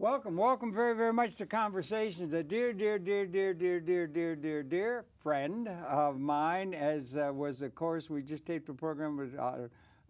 Welcome very, very much to Conversations. A dear friend of mine, as was, of course, we just taped a program with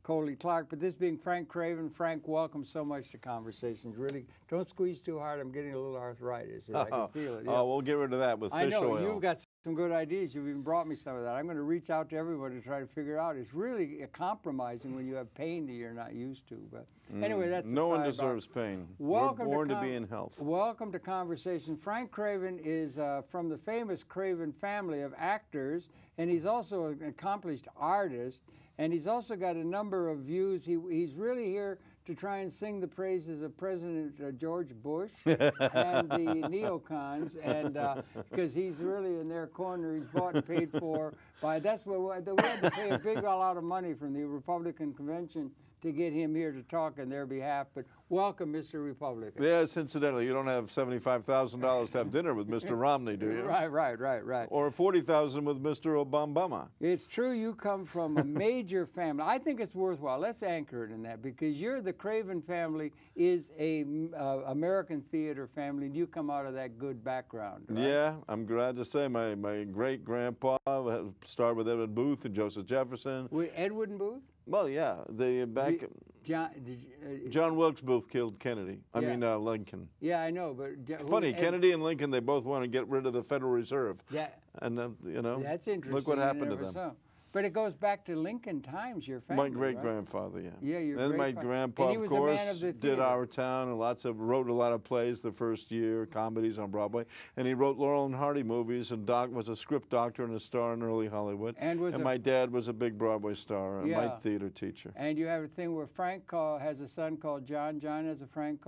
Coley Clark, but this being Frank Craven. Frank, welcome so much to Conversations. Really, don't squeeze too hard. I'm getting a little arthritis. I can feel it. Yeah. Oh, we'll get rid of that with fish oil. I know, you've got some good ideas. You've even brought me some of that. I'm going to reach out to everyone to try to figure out. It's really compromising when you have pain that you're not used to. But anyway, that's no one deserves pain. We're born to be in health. Welcome to Conversation. Frank Craven is from the famous Craven family of actors, and he's also an accomplished artist, and he's also got a number of views. He's really here to try and sing the praises of President George Bush and the neocons, and because he's really in their corner. He's bought and paid for by, that's what we had to pay a big lot of money from the Republican convention to get him here to talk on their behalf. But welcome, Mr. Republican. Yes, incidentally, you don't have $75,000 to have dinner with Mr. Romney, do you? Right. Or $40,000 with Mr. Obama. It's true you come from a major family. I think it's worthwhile. Let's anchor it in that, because the Craven family is a American theater family, and you come out of that good background, right? Yeah, I'm glad to say my great-grandpa starred with Edwin Booth and Joseph Jefferson. With Edwin Booth? Well, yeah, John Wilkes Booth killed Kennedy. I mean Lincoln. Yeah, I know, but funny, Kennedy and Lincoln, they both want to get rid of the Federal Reserve. Yeah, and you know, that's interesting. Look what happened to them. So. But it goes back to Lincoln times, your family. My great-grandfather, yeah. Yeah, your Then my grandpa, of course, did Our Town and wrote a lot of plays the first year, comedies on Broadway. And he wrote Laurel and Hardy movies, and was a script doctor and a star in early Hollywood. And my dad was a big Broadway star and my theater teacher. And you have a thing where Frank has a son called John. John has a son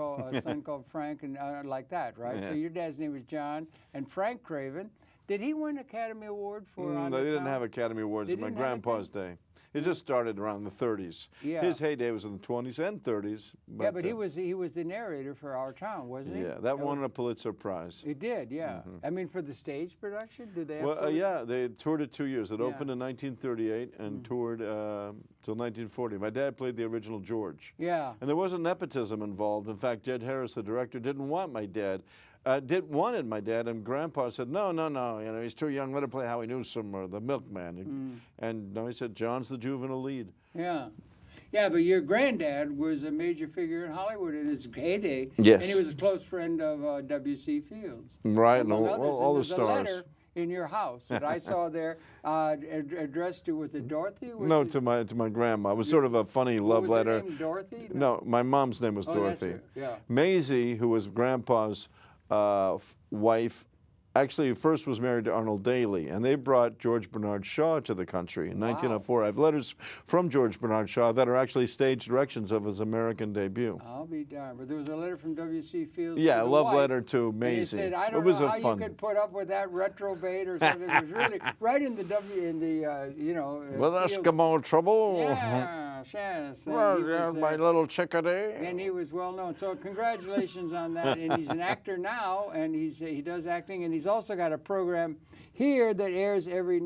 called Frank, and like that, right? Yeah. So your dad's name was John, and Frank Craven. Did he win Academy Award for? They didn't have Academy Awards in my grandpa's day. It just started around the 30s. Yeah. His heyday was in the 20s and 30s. But he was the narrator for Our Town, wasn't he? Yeah, that won a Pulitzer Prize. It did, yeah. I mean, for the stage production, did they? Yeah, they toured it 2 years. It opened in 1938 and toured till 1940. My dad played the original George. Yeah. And there wasn't nepotism involved. In fact, Jed Harris, the director, didn't want my dad. Wanted my dad, and Grandpa said, no, you know, he's too young, let him play Howie Newsom or the milkman. And no, he said, John's the juvenile lead. Yeah. Yeah, but your granddad was a major figure in Hollywood in his heyday. Yes. And he was a close friend of W.C. Fields. Right, and all the stars. Letter in your house that I saw there addressed to, was it Dorothy? No, to my grandma. It was sort of a funny love letter. Was her name Dorothy? No, my mom's name was Dorothy. That's her. Yeah. Maisie, who was Grandpa's wife, actually first was married to Arnold Daly, and they brought George Bernard Shaw to the country in 1904. I have letters from George Bernard Shaw that are actually stage directions of his American debut. I'll be darned. But there was a letter from W.C. Fields. Yeah, a love letter to Maisie. And he said, I don't know how you could put up with that retrobate or something. It was really right in the you know. With Eskimo trouble. Yes. Well, my little chickadee. And he was well known. So congratulations on that. And he's an actor now, and he does acting, and he's also got a program here that airs every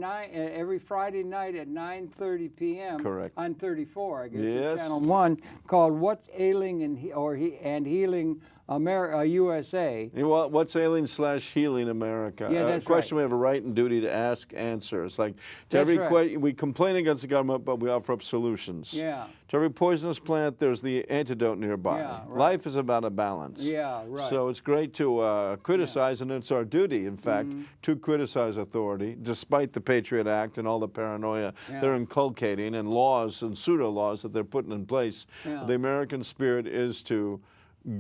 Friday night at 9:30 p.m. Correct. On 34, I guess, yes. Channel 1, called "What's Ailing and Healing USA." What's ailing / healing America? Yeah, that's a question right. We have a right and duty to ask, answer. It's like to That's every right. we complain against the government, but we offer up solutions. Yeah. To every poisonous plant, there's the antidote nearby. Yeah, right. Life is about a balance. Yeah, right. So it's great to criticize, and it's our duty, in fact, to criticize authority, despite the Patriot Act and all the paranoia they're inculcating and laws and pseudo-laws that they're putting in place. Yeah. The American spirit is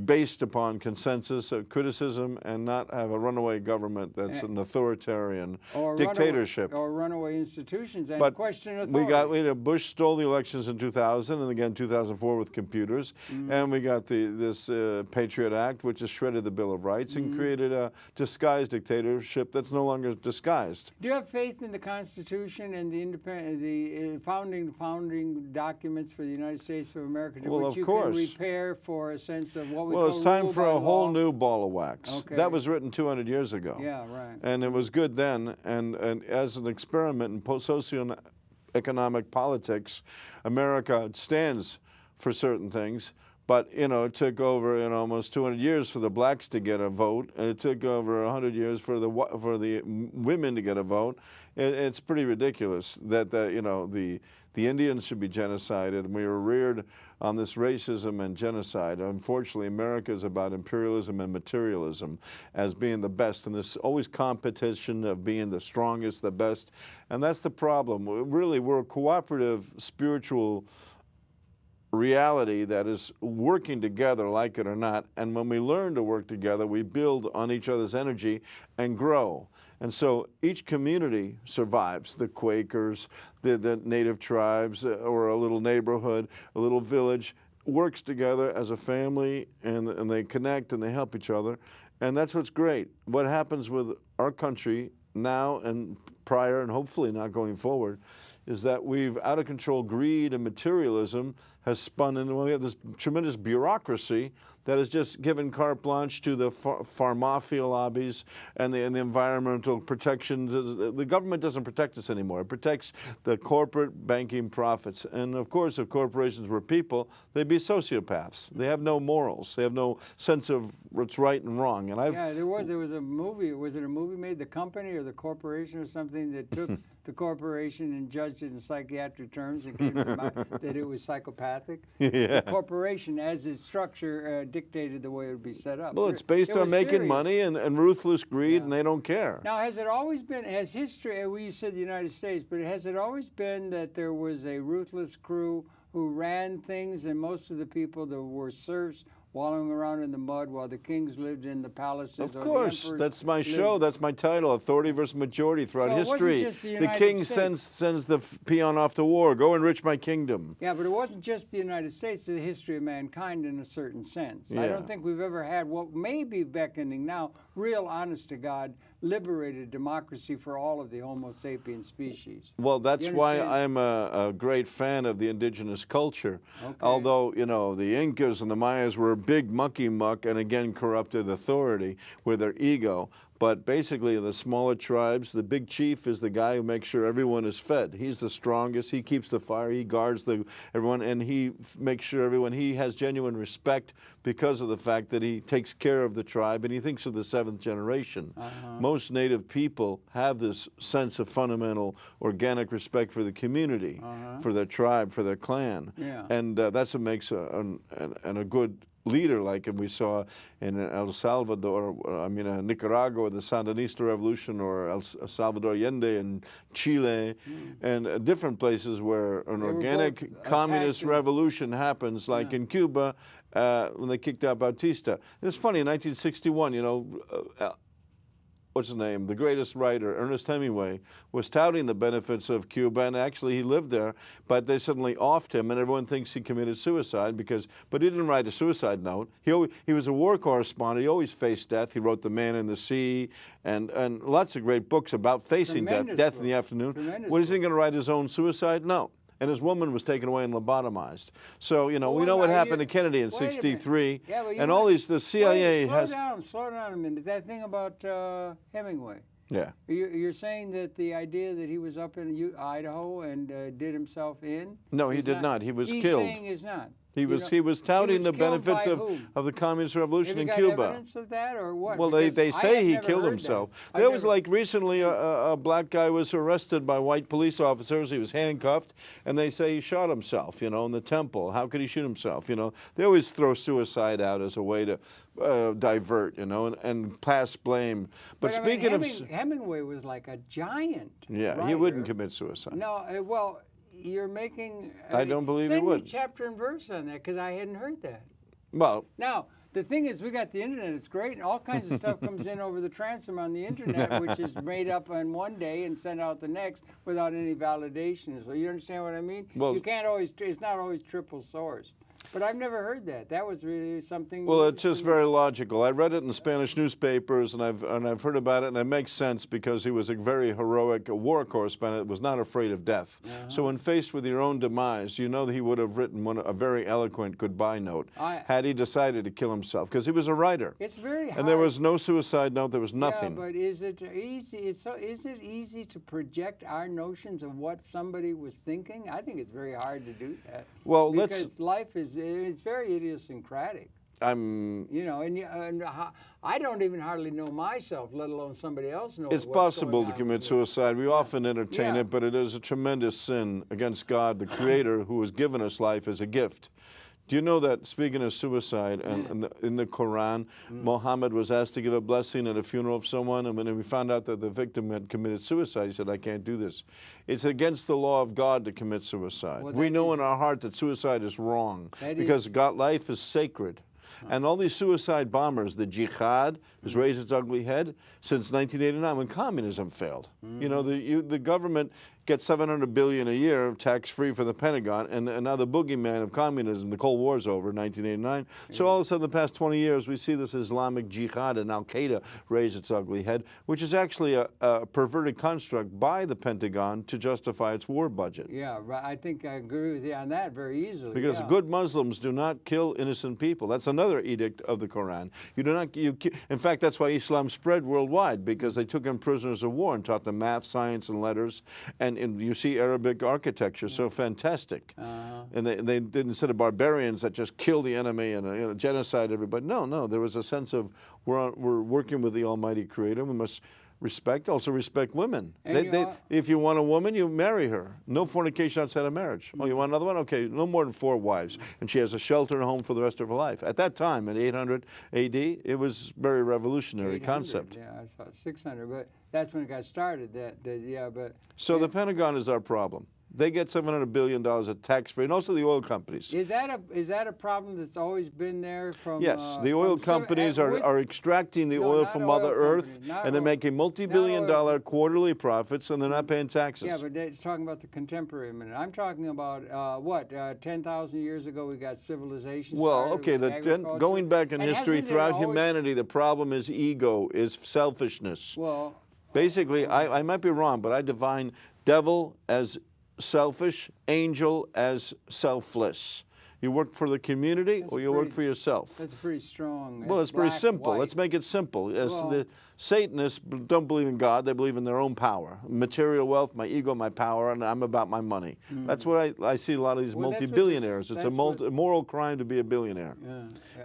based upon consensus, criticism, and not have a runaway government that's an authoritarian dictatorship. Or runaway institutions and but question authority. Bush stole the elections in 2000 and again 2004 with computers, and we got this Patriot Act, which has shredded the Bill of Rights and created a disguised dictatorship that's no longer disguised. Do you have faith in the Constitution and the founding documents for the United States of America, which you can repair for a sense of what we call it's time for a whole law? new ball of wax. Okay. That was written 200 years ago. Yeah, right. And it was good then, and as an experiment in socioeconomic politics, America stands for certain things, But, you know, it took over almost 200 years for the blacks to get a vote, and it took over 100 years for the women to get a vote. It's pretty ridiculous that, you know, the Indians should be genocided, and we were reared on this racism and genocide. Unfortunately, America is about imperialism and materialism as being the best, and there's always competition of being the strongest, the best, and that's the problem. Really, we're a cooperative, spiritual reality that is working together, like it or not, and when we learn to work together, we build on each other's energy and grow. And so each community survives. The Quakers, the native tribes, or a little neighborhood, a little village, works together as a family, and they connect and they help each other, and that's what's great. What happens with our country now and prior, and hopefully not going forward, is that we've out of control greed and materialism has spun into, we have this tremendous bureaucracy that has just given carte blanche to the pharmafia lobbies and the environmental protections. The government doesn't protect us anymore. It protects the corporate banking profits. And of course, if corporations were people, they'd be sociopaths. They have no morals. They have no sense of what's right and wrong. And yeah, there was a movie. Was it a movie made, The Company or The Corporation or something, that took the corporation and judged it in psychiatric terms and came to the mind that it was psychopathic? Yeah. The corporation, as its structure dictated the way it would be set up. Well, it's based on making money and ruthless greed, and they don't care. Now, has it always been, has history, we said the United States, but has it always been that there was a ruthless crew who ran things, and most of the people that were serfs wallowing around in the mud while the kings lived in the palaces? Of course, that's my show. That's my title: Authority versus Majority throughout history. The king sends the peon off to war. Go enrich my kingdom. Yeah, but it wasn't just the United States. The history of mankind, in a certain sense. Yeah. I don't think we've ever had what may be beckoning now, real, honest to God, liberated democracy for all of the Homo sapiens species. Well, that's why I'm a great fan of the indigenous culture. Okay. Although, you know, the Incas and the Mayas were big mucky muck and again corrupted authority with their ego. But basically, the smaller tribes, the big chief is the guy who makes sure everyone is fed. He's the strongest. He keeps the fire. He guards everyone, and he makes sure he has genuine respect because of the fact that he takes care of the tribe, and he thinks of the seventh generation. Most native people have this sense of fundamental organic respect for the community, for their tribe, for their clan. Yeah. And that's what makes a good leader, like we saw in El Salvador, Nicaragua, the Sandinista Revolution, or El Salvador Allende in Chile, and different places where an organic communist revolution happens, like in Cuba, when they kicked out Bautista. It's funny, in 1961, you know, what's his name, the greatest writer, Ernest Hemingway, was touting the benefits of Cuba, and actually he lived there, but they suddenly offed him, and everyone thinks he committed suicide but he didn't write a suicide note. He was a war correspondent. He always faced death. He wrote The Man in the Sea, and lots of great books about facing death in the afternoon. Was he going to write his own suicide note? And his woman was taken away and lobotomized. So, you know, we know what happened to Kennedy in '63. Yeah, and all these, the CIA has... Slow down a minute. That thing about Hemingway. Yeah. You're saying that the idea that he was up in Idaho and did himself in? No, he did not. He was killed. He's saying he's not. He was touting the benefits of the communist revolution in Cuba. Evidence of that, or what? Well, they say he killed himself. There was like recently a black guy was arrested by white police officers. He was handcuffed, and they say he shot himself, you know, in the temple. How could he shoot himself? You know, they always throw suicide out as a way to divert, you know, and pass blame. But speaking of Hemingway was like a giant. Yeah, writer. He wouldn't commit suicide. No, well. You're making... I don't believe he would. Send me chapter and verse on that, because I hadn't heard that. Well... Now, the thing is, we got the internet. It's great, and all kinds of stuff comes in over the transom on the internet, which is made up on one day and sent out the next without any validation. So you understand what I mean? Well, you can't always... It's not always triple sourced. But I've never heard that. That was really something... Well, it's just very logical. I read it in the Spanish newspapers, and I've heard about it, and it makes sense because he was a very heroic war correspondent that was not afraid of death. So when faced with your own demise, you know that he would have written a very eloquent goodbye note had he decided to kill himself, because he was a writer. It's very hard. And there was no suicide note. There was nothing. Yeah, but is it easy? Is it easy to project our notions of what somebody was thinking? I think it's very hard to do that. Well, because life is It's very idiosyncratic. You know, and I don't even hardly know myself, let alone somebody else knows. It's possible to commit suicide. We often entertain it, but it is a tremendous sin against God, the Creator, who has given us life as a gift. Do you know that, speaking of suicide, and in the Quran, Muhammad was asked to give a blessing at a funeral of someone, and when we found out that the victim had committed suicide, he said, I can't do this. It's against the law of God to commit suicide. Well, we know in our heart that suicide is wrong, because life is sacred. And all these suicide bombers, the jihad has raised its ugly head since 1989 when communism failed. You know, the government gets $700 billion a year tax-free for the Pentagon, and now the boogeyman of communism, the Cold War's over in 1989. So all of a sudden, the past 20 years, we see this Islamic jihad and Al-Qaeda raise its ugly head, which is actually a perverted construct by the Pentagon to justify its war budget. Yeah, I think I agree with you on that very easily. Because good Muslims do not kill innocent people. That's another edict of the Quran. You do not. In fact, that's why Islam spread worldwide, because they took in prisoners of war and taught them math, science, and letters, and you see Arabic architecture, so fantastic. And they did, instead of barbarians that just kill the enemy and genocide everybody. No, there was a sense of we're working with the Almighty Creator. We must also respect women. If you want a woman, you marry her. No fornication outside of marriage. Oh, you want another one? Okay, no more than 4 wives. And she has a shelter and a home for the rest of her life. At that time, in 800 A.D., it was a very revolutionary concept. Yeah, I thought 600, but that's when it got started. So the Pentagon is our problem. They get $700 billion of tax-free, and also the oil companies. Is that a problem that's always been there from? Yes, the oil companies are extracting the oil from Mother Earth, and they're making multi-billion-dollar quarterly profits, and they're not paying taxes. Yeah, but they're talking about the contemporary minute. I'm talking about 10,000 years ago we got civilization. Well, okay, going back in history throughout humanity, the problem is ego, is selfishness. Well, basically, I might be wrong, but I define devil as selfish, angel as selfless. You work for the community, or you work for yourself. That's pretty strong. Well, it's pretty simple. White. Let's make it simple. The Satanists don't believe in God. They believe in their own power. Material wealth, my ego, my power, and I'm about my money. That's what I see a lot of these multi-billionaires. It's a moral crime to be a billionaire.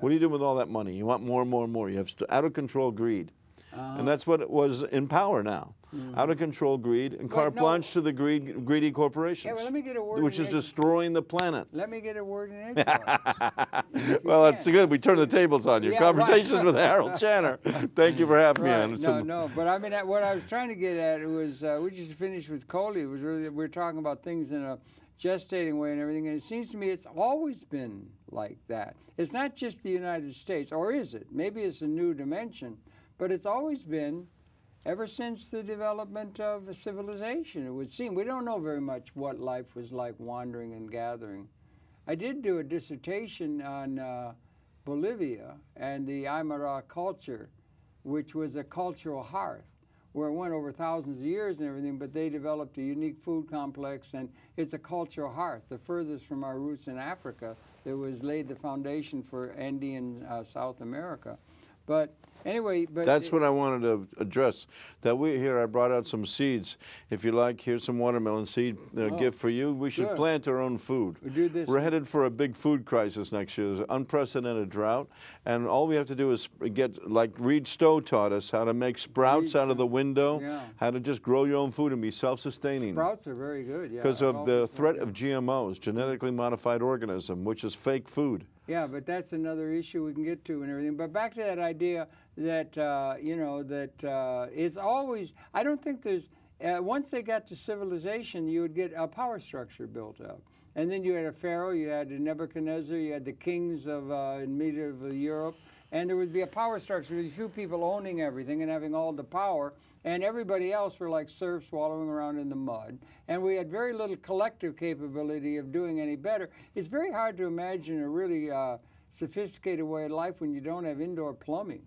What are you doing with all that money? You want more and more and more. You have out-of-control greed. And that's what was in power now. Out-of-control greed and carte blanche to the greedy corporations. Yeah, well, let me get a word which is destroying the planet. Let me get a word in edgewise. Well, that's good. We turn the tables on you. Conversations with Harold Channer. Thank you for having me on. No, but I mean, what I was trying to get at was, we just finished with Coley. It was really, we're talking about things in a gestating way and everything, and it seems to me it's always been like that. It's not just the United States, or is it? Maybe it's a new dimension, but it's always been ever since the development of civilization, it would seem. We don't know very much what life was like wandering and gathering. I did do a dissertation on Bolivia and the Aymara culture, which was a cultural hearth, where it went over thousands of years and everything, but they developed a unique food complex, and it's a cultural hearth, the furthest from our roots in Africa. That was laid the foundation for Andean South America. But anyway, that's what I wanted to address. That I brought out some seeds. If you like, here's some watermelon seed gift for you. We should plant our own food. We're headed for a big food crisis next year. There's an unprecedented drought, and all we have to do is Reed Stowe taught us how to make sprouts out of the window, how to just grow your own food and be self-sustaining. Sprouts are very good, because of the threat of GMOs, genetically modified organism, which is fake food. Yeah, but that's another issue we can get to and everything. But back to that idea that, it's always, I don't think there's, once they got to civilization, you would get a power structure built up. And then you had a pharaoh, you had a Nebuchadnezzar, you had the kings of in medieval Europe, and there would be a power structure with a few people owning everything and having all the power, and everybody else were like serfs wallowing around in the mud. And we had very little collective capability of doing any better. It's very hard to imagine a really sophisticated way of life when you don't have indoor plumbing,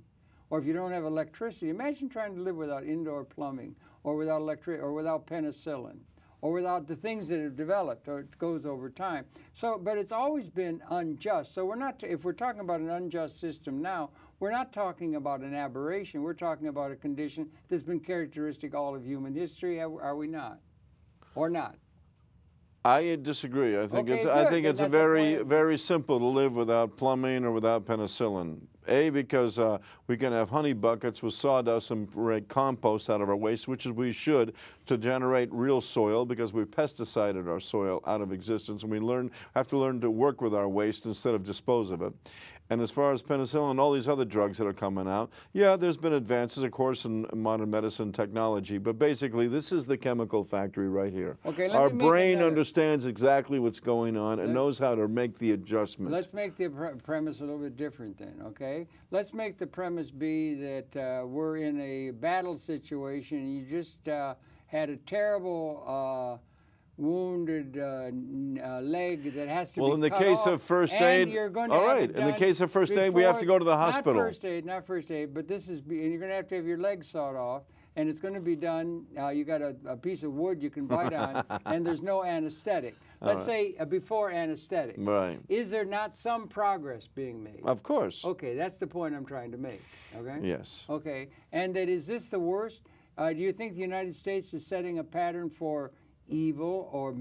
or if you don't have electricity. Imagine trying to live without indoor plumbing, or without electricity, or without penicillin, or without the things that have developed, or it goes over time. So, but it's always been unjust. So we're not, if we're talking about an unjust system now, we're not talking about an aberration. We're talking about a condition that's been characteristic all of human history, are we not? Or not? I disagree. I think Okay, I think good. it's Then a that's very simple to live without plumbing or without penicillin. A, because we can have honey buckets with sawdust and make compost out of our waste, which is we should, to generate real soil, because we pesticided our soil out of existence, and we have to learn to work with our waste instead of dispose of it. And as far as penicillin and all these other drugs that are coming out, yeah, there's been advances, of course, in modern medicine technology, but basically this is the chemical factory right here. Okay, our brain understands exactly what's going on and knows how to make the adjustment. Let's make the premise a little bit different then, okay? Let's make the premise be that we're in a battle situation. You just had a terrible wounded leg that has to be cut off. Well, in the case of first aid, all right. In the case of first aid, we have to go to the hospital. Not first aid, but this is, and you're going to have your leg sawed off, and it's going to be done. You got a piece of wood you can bite on, and there's no anesthetic. Let's say before anesthetic. Right. Is there not some progress being made? Of course. Okay, that's the point I'm trying to make. Okay. Yes. Okay, and that is this the worst? Do you think the United States is setting a pattern for evil or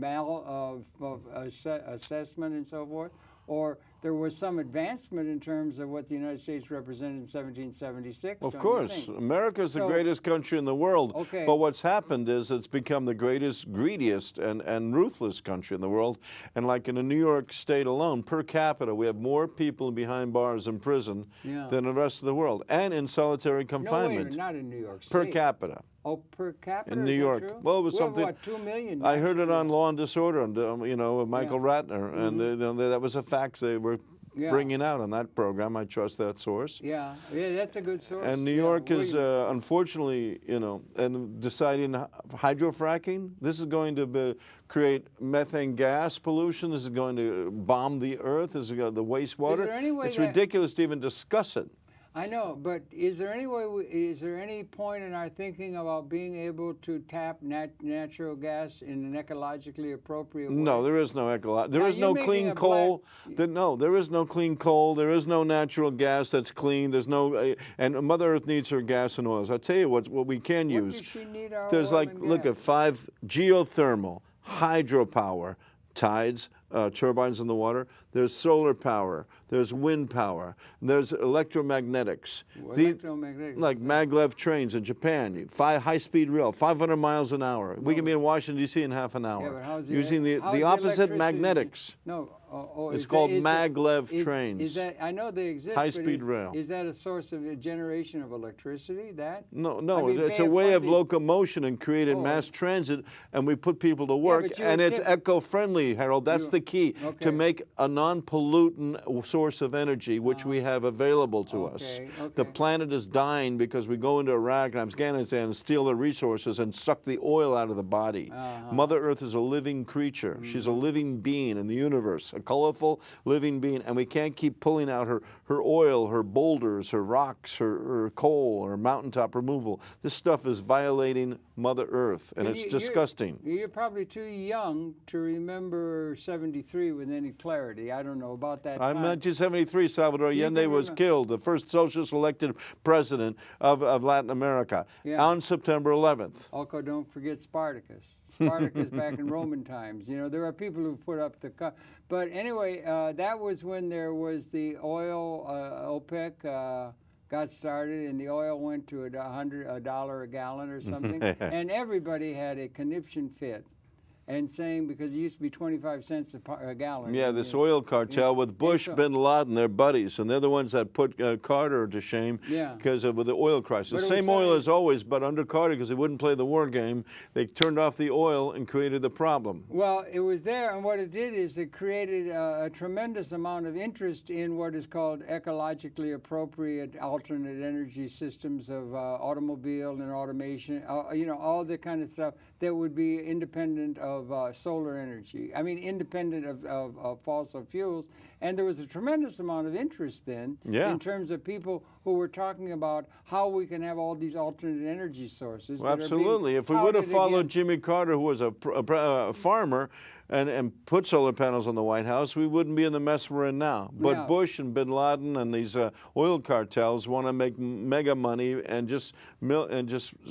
assessment and so forth, or there was some advancement in terms of what the United States represented in 1776? Of course. America's the greatest country in the world. Okay. But what's happened is it's become the greatest, greediest, and ruthless country in the world. And like in the New York State alone, per capita, we have more people behind bars in prison than the rest of the world, and in solitary confinement. No, wait a minute, not in New York State. Per capita. Oh, per capita? In New York. True? Well, it was something. What, 2 million? I heard it on Law and Disorder, and Michael Ratner, and that was a fact they were bringing out on that program. I trust that source. Yeah, that's a good source. And New York is, unfortunately, and deciding hydrofracking. This is going to create methane gas pollution. This is going to bomb the earth. This is the wastewater. Is there any way it's ridiculous to even discuss it. I know, but is there any point in our thinking about being able to tap natural gas in an ecologically appropriate way? No, there is no there is no clean coal. No, there is no clean coal. There is no natural gas that's clean. There's no, and Mother Earth needs her gas and oils. I'll tell you what we can use. Does she need our There's oil and look gas? at 5 geothermal, hydropower, tides, turbines in the water. There's solar power. There's wind power. There's electromagnetics. Like maglev trains in Japan. High-speed rail, 500 miles an hour. We can be in Washington, D.C. in half an hour. Using the opposite magnetics. No. It's called maglev trains. Is that, I know they exist. High-speed rail. Is that a source of a generation of electricity? No. It's a way of locomotion and creating mass transit, and we put people to work, and it's eco-friendly, Harold. That's the key, to make a non-pollutant source of energy, which we have available to us. The planet is dying because we go into Iraq and Afghanistan and steal the resources and suck the oil out of the body. Mother Earth is a living creature. She's a living being in the universe, a colorful living being, and we can't keep pulling out her oil, her boulders, her rocks, her coal, her mountaintop removal. This stuff is violating Mother Earth, and it's disgusting. You're probably too young to remember 73 with any clarity. I don't know about that time. In 1973, Salvador Allende was killed, the first socialist elected president of Latin America, on September 11th. Also, don't forget Spartacus. Spartacus back in Roman times. There are people who put up but anyway, that was when there was the oil, OPEC got started, and the oil went to $100 a gallon or something, and everybody had a conniption fit. And saying, because it used to be 25 cents a gallon. Yeah, this oil cartel with Bush, Bin Laden, they're buddies, and they're the ones that put Carter to shame because of the oil crisis. Same oil as always, but under Carter, because he wouldn't play the war game, they turned off the oil and created the problem. Well, it was there, and what it did is it created a tremendous amount of interest in what is called ecologically appropriate alternate energy systems of automobile and automation, all the kind of stuff that would be independent of solar energy. I mean, independent of fossil fuels. And there was a tremendous amount of interest then in terms of people who were talking about how we can have all these alternate energy sources. Well, absolutely. If we would have followed Jimmy Carter, who was a farmer, and put solar panels on the White House, we wouldn't be in the mess we're in now. But Bush and Bin Laden and these oil cartels want to make mega money and just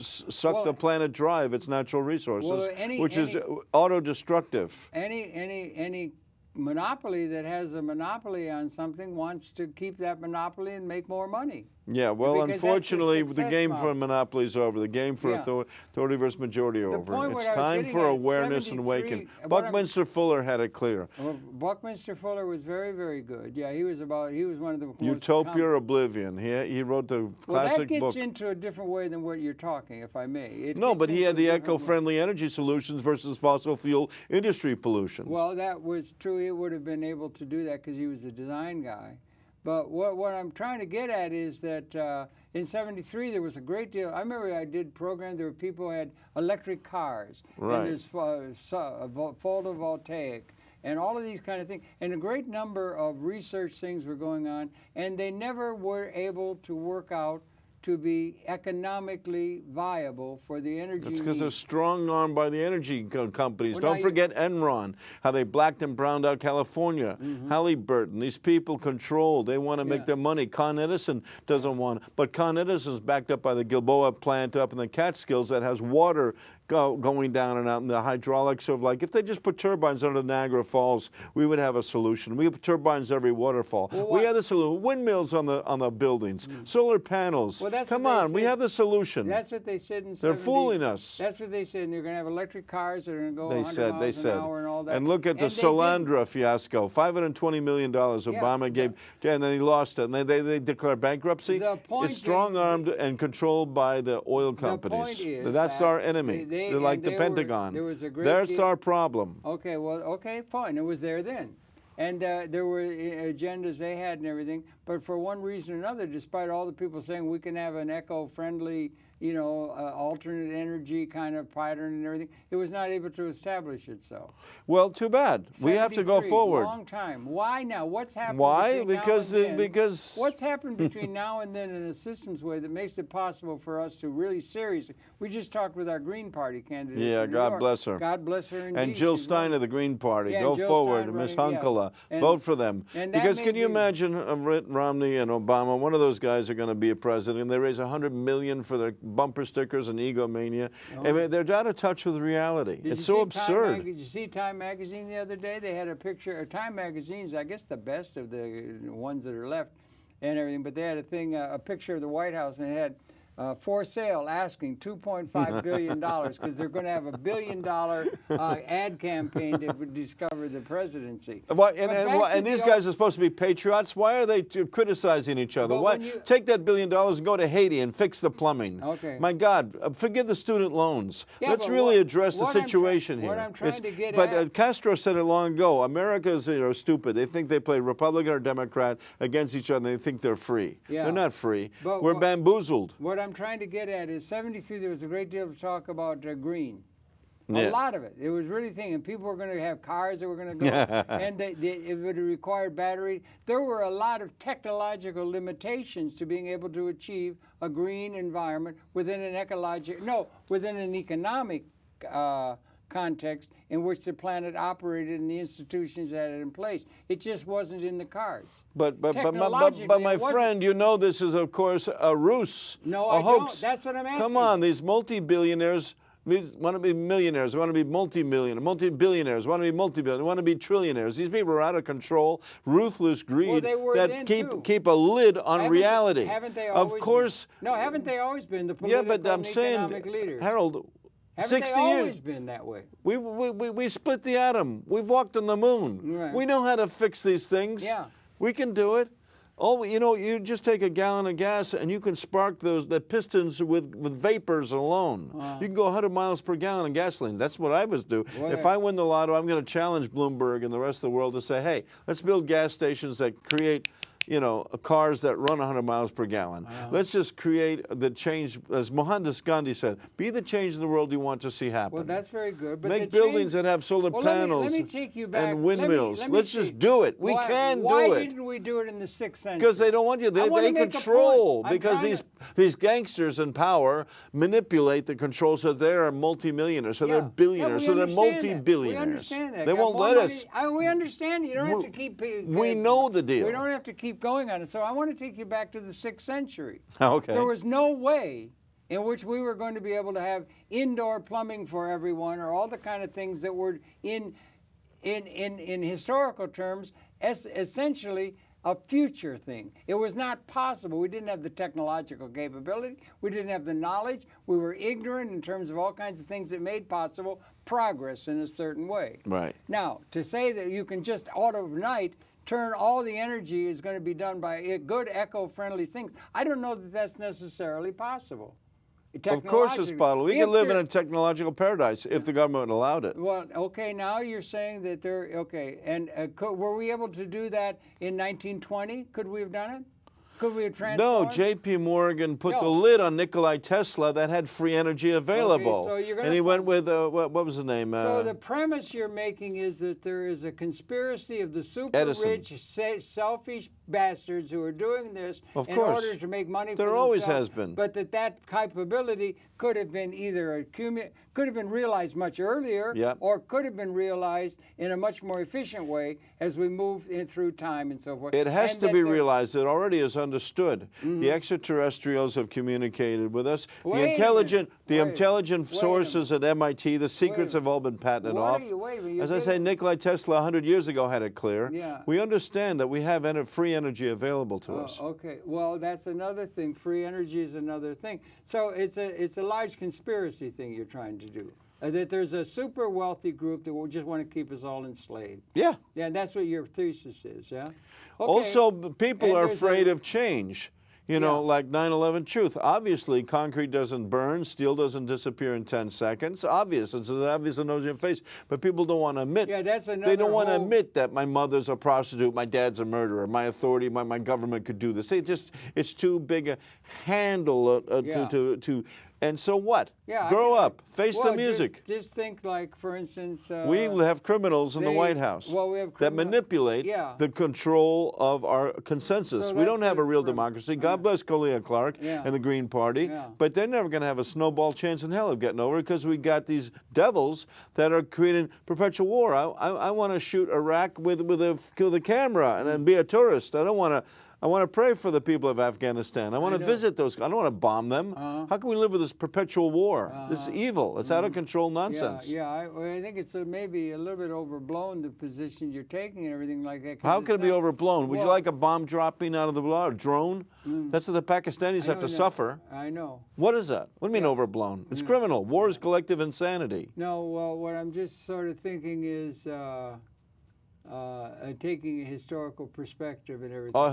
suck the planet dry of its natural resources, which is auto-destructive. Any monopoly that has a monopoly on something wants to keep that monopoly and make more money. Yeah, well, unfortunately, the game for monopoly is over. The game for authority versus majority over. It's time for awareness and awakening. Buckminster Fuller had it clear. Well, Buckminster Fuller was very, very good. Yeah, he was one of the most Utopia or Oblivion. He wrote the classic book. That gets into a different way than what you're talking, if I may. No, but he had the eco-friendly energy solutions versus fossil fuel industry pollution. Well, that was true. He would have been able to do that because he was a design guy. But what I'm trying to get at is that in '73 there was a great deal. I remember I did programs. There were people who had electric cars, and there's photovoltaic, and all of these kind of things. And a great number of research things were going on, and they never were able to work out to be economically viable for the energy needs. It's because they're strong-armed by the energy companies. Don't forget Enron, how they blacked and browned out California. Halliburton, these people control. They want to make their money. Con Edison doesn't want. But Con Edison is backed up by the Gilboa plant up in the Catskills that has water going down and out, and the hydraulics of, like, if they just put turbines under the Niagara Falls, we would have a solution. We have turbines every waterfall. We have the solution. Windmills on the buildings, solar panels. Well, come on, we have the solution. That's what they said in They're fooling us. That's what they said. And they're going to have electric cars that are going to go 100 miles an hour and all that. And look at the Solandra fiasco. $520 million Obama gave, and then he lost it. And they declared bankruptcy. It's strong-armed and controlled by the oil companies. The point is that's our enemy. They're like the Pentagon. That's our problem. Okay, well, okay, fine. It was there then. And there were agendas they had and everything. But for one reason or another, despite all the people saying we can have an eco-friendly, alternate energy kind of pattern and everything, it was not able to establish itself. Well, too bad. We have to go forward. Long time. Why now? What's happened? Why? Because what's happened between now and then in a systems way that makes it possible for us to really seriously? We just talked with our Green Party candidate. Yeah, God bless her. God bless her indeed. And Jill Stein of the Green Party. Go forward, Miss Hunkela. Vote for them. Because can you imagine Mitt Romney and Obama? One of those guys are going to be a president. They raise $100 million for their bumper stickers and egomania. I mean, they're out of touch with reality. It's so absurd. Did you see Time Magazine the other day? They had a picture. Time Magazine's, I guess, the best of the ones that are left and everything. But they had a picture of the White House, and it had for sale, asking $2.5 billion because they're going to have $1 billion ad campaign to discover the presidency. And these guys are supposed to be patriots. Why are they criticizing each other? Why take that $1 billion and go to Haiti and fix the plumbing? Okay. My God, forgive the student loans. Let's really address the situation here. What I'm trying to get but Castro said it long ago. America's stupid. They think they play Republican or Democrat against each other, and they think they're free. Yeah. They're not free. We're bamboozled. What I'm trying to get at is '73. There was a great deal of talk about green. A lot of it. It was really thinking people were going to have cars that were going to go, and it would require battery. There were a lot of technological limitations to being able to achieve a green environment within an economic context in which the planet operated and the institutions that had it in place. It just wasn't in the cards. But my friend, you know this is, of course, a ruse, a hoax. Don't. That's what I'm asking. Come on, these multi-billionaires want to be millionaires, want to be multi-billionaires, want to be multi-billionaires, want to be trillionaires. These people are out of control, ruthless greed that keep a lid on reality. Haven't they always of course. No, haven't they always been the political and economic leaders? Harold, haven't 60 they years. always been that way? We split the atom. We've walked on the moon. Right. We know how to fix these things. Yeah. We can do it. Oh, you just take a gallon of gas and you can spark the pistons with vapors alone. You can go 100 miles per gallon of gasoline. That's what I was doing. If I win the lotto, I'm going to challenge Bloomberg and the rest of the world to say, hey, let's build gas stations that create you know, cars that run 100 miles per gallon. Let's just create the change, as Mohandas Gandhi said, be the change in the world you want to see happen. Well, that's very good. But make buildings that have solar panels let me take you back. and windmills. Let's just do it. We can do it. Why didn't we do it in the 6th century? Because they don't want you. They control. Because these gangsters in power manipulate the control, so they're multimillionaires, so they're billionaires, so they're multi-billionaires. We understand that. They won't let us. We understand. You don't have to keep. We know the deal. We don't have to keep going on it. So I want to take you back to the 6th century. Okay. There was no way in which we were going to be able to have indoor plumbing for everyone, or all the kind of things that were in historical terms essentially a future thing. It was not possible. We didn't have the technological capability. We didn't have the knowledge. We were ignorant in terms of all kinds of things that made possible progress in a certain way. Right. Now, to say that you can just overnight turn all the energy is going to be done by good eco-friendly things, I don't know that that's necessarily possible. Of course it's possible. We can live in a technological paradise if the government allowed it. Well, okay, now you're saying that and were we able to do that in 1920? Could we have done it? Could we have transformed? No, J.P. Morgan put the lid on Nikola Tesla that had free energy available. Okay, so and he went with, what was the name? So the premise you're making is that there is a conspiracy of the super Edison. rich, selfish bastards who are doing this in order to make money for themselves. There always has been. But that capability could have been either could have been realized much earlier, or could have been realized in a much more efficient way as we move through time and so forth. It has to be realized. It already is understood. The extraterrestrials have communicated with us. The intelligent sources at MIT, the secrets have all been patented off. As I say, Nikola Tesla 100 years ago had it clear. We understand that we have free energy available to us. Okay, well, that's another thing. Free energy is another thing. So it's a large conspiracy thing you're trying to do. That there's a super wealthy group that will just want to keep us all enslaved. Yeah. Yeah, that's what your thesis is, yeah? Okay. Also, people are afraid of change. You know, like 9/11 truth. Obviously, concrete doesn't burn, steel doesn't disappear in 10 seconds. Obvious. It's as obvious as nose in your face. But people don't want to admit. Yeah, that's another. They don't want to admit that my mother's a prostitute, my dad's a murderer, my authority, my government could do this. It's too big a handle to. And so what? Yeah, grow up. Face the music. Just think, like, for instance... we have criminals in the White House that manipulate the control of our consensus. So we don't have a real democracy. God bless Colea Clark and the Green Party, but they're never going to have a snowball chance in hell of getting over it because we got these devils that are creating perpetual war. I want to shoot Iraq with a camera and then be a tourist. I don't want to... I want to pray for the people of Afghanistan. I want to visit those. I don't want to bomb them. How can we live with this perpetual war? This is evil. It's out of control nonsense. Yeah, I think it's maybe a little bit overblown, the position you're taking and everything like that. How can it be overblown? Would you like a bomb dropping out of the blue, a drone? That's what the Pakistanis have to suffer. I know. What is that? What do you mean overblown? It's criminal. War is collective insanity. No, well, what I'm just sort of thinking is... taking a historical perspective and everything.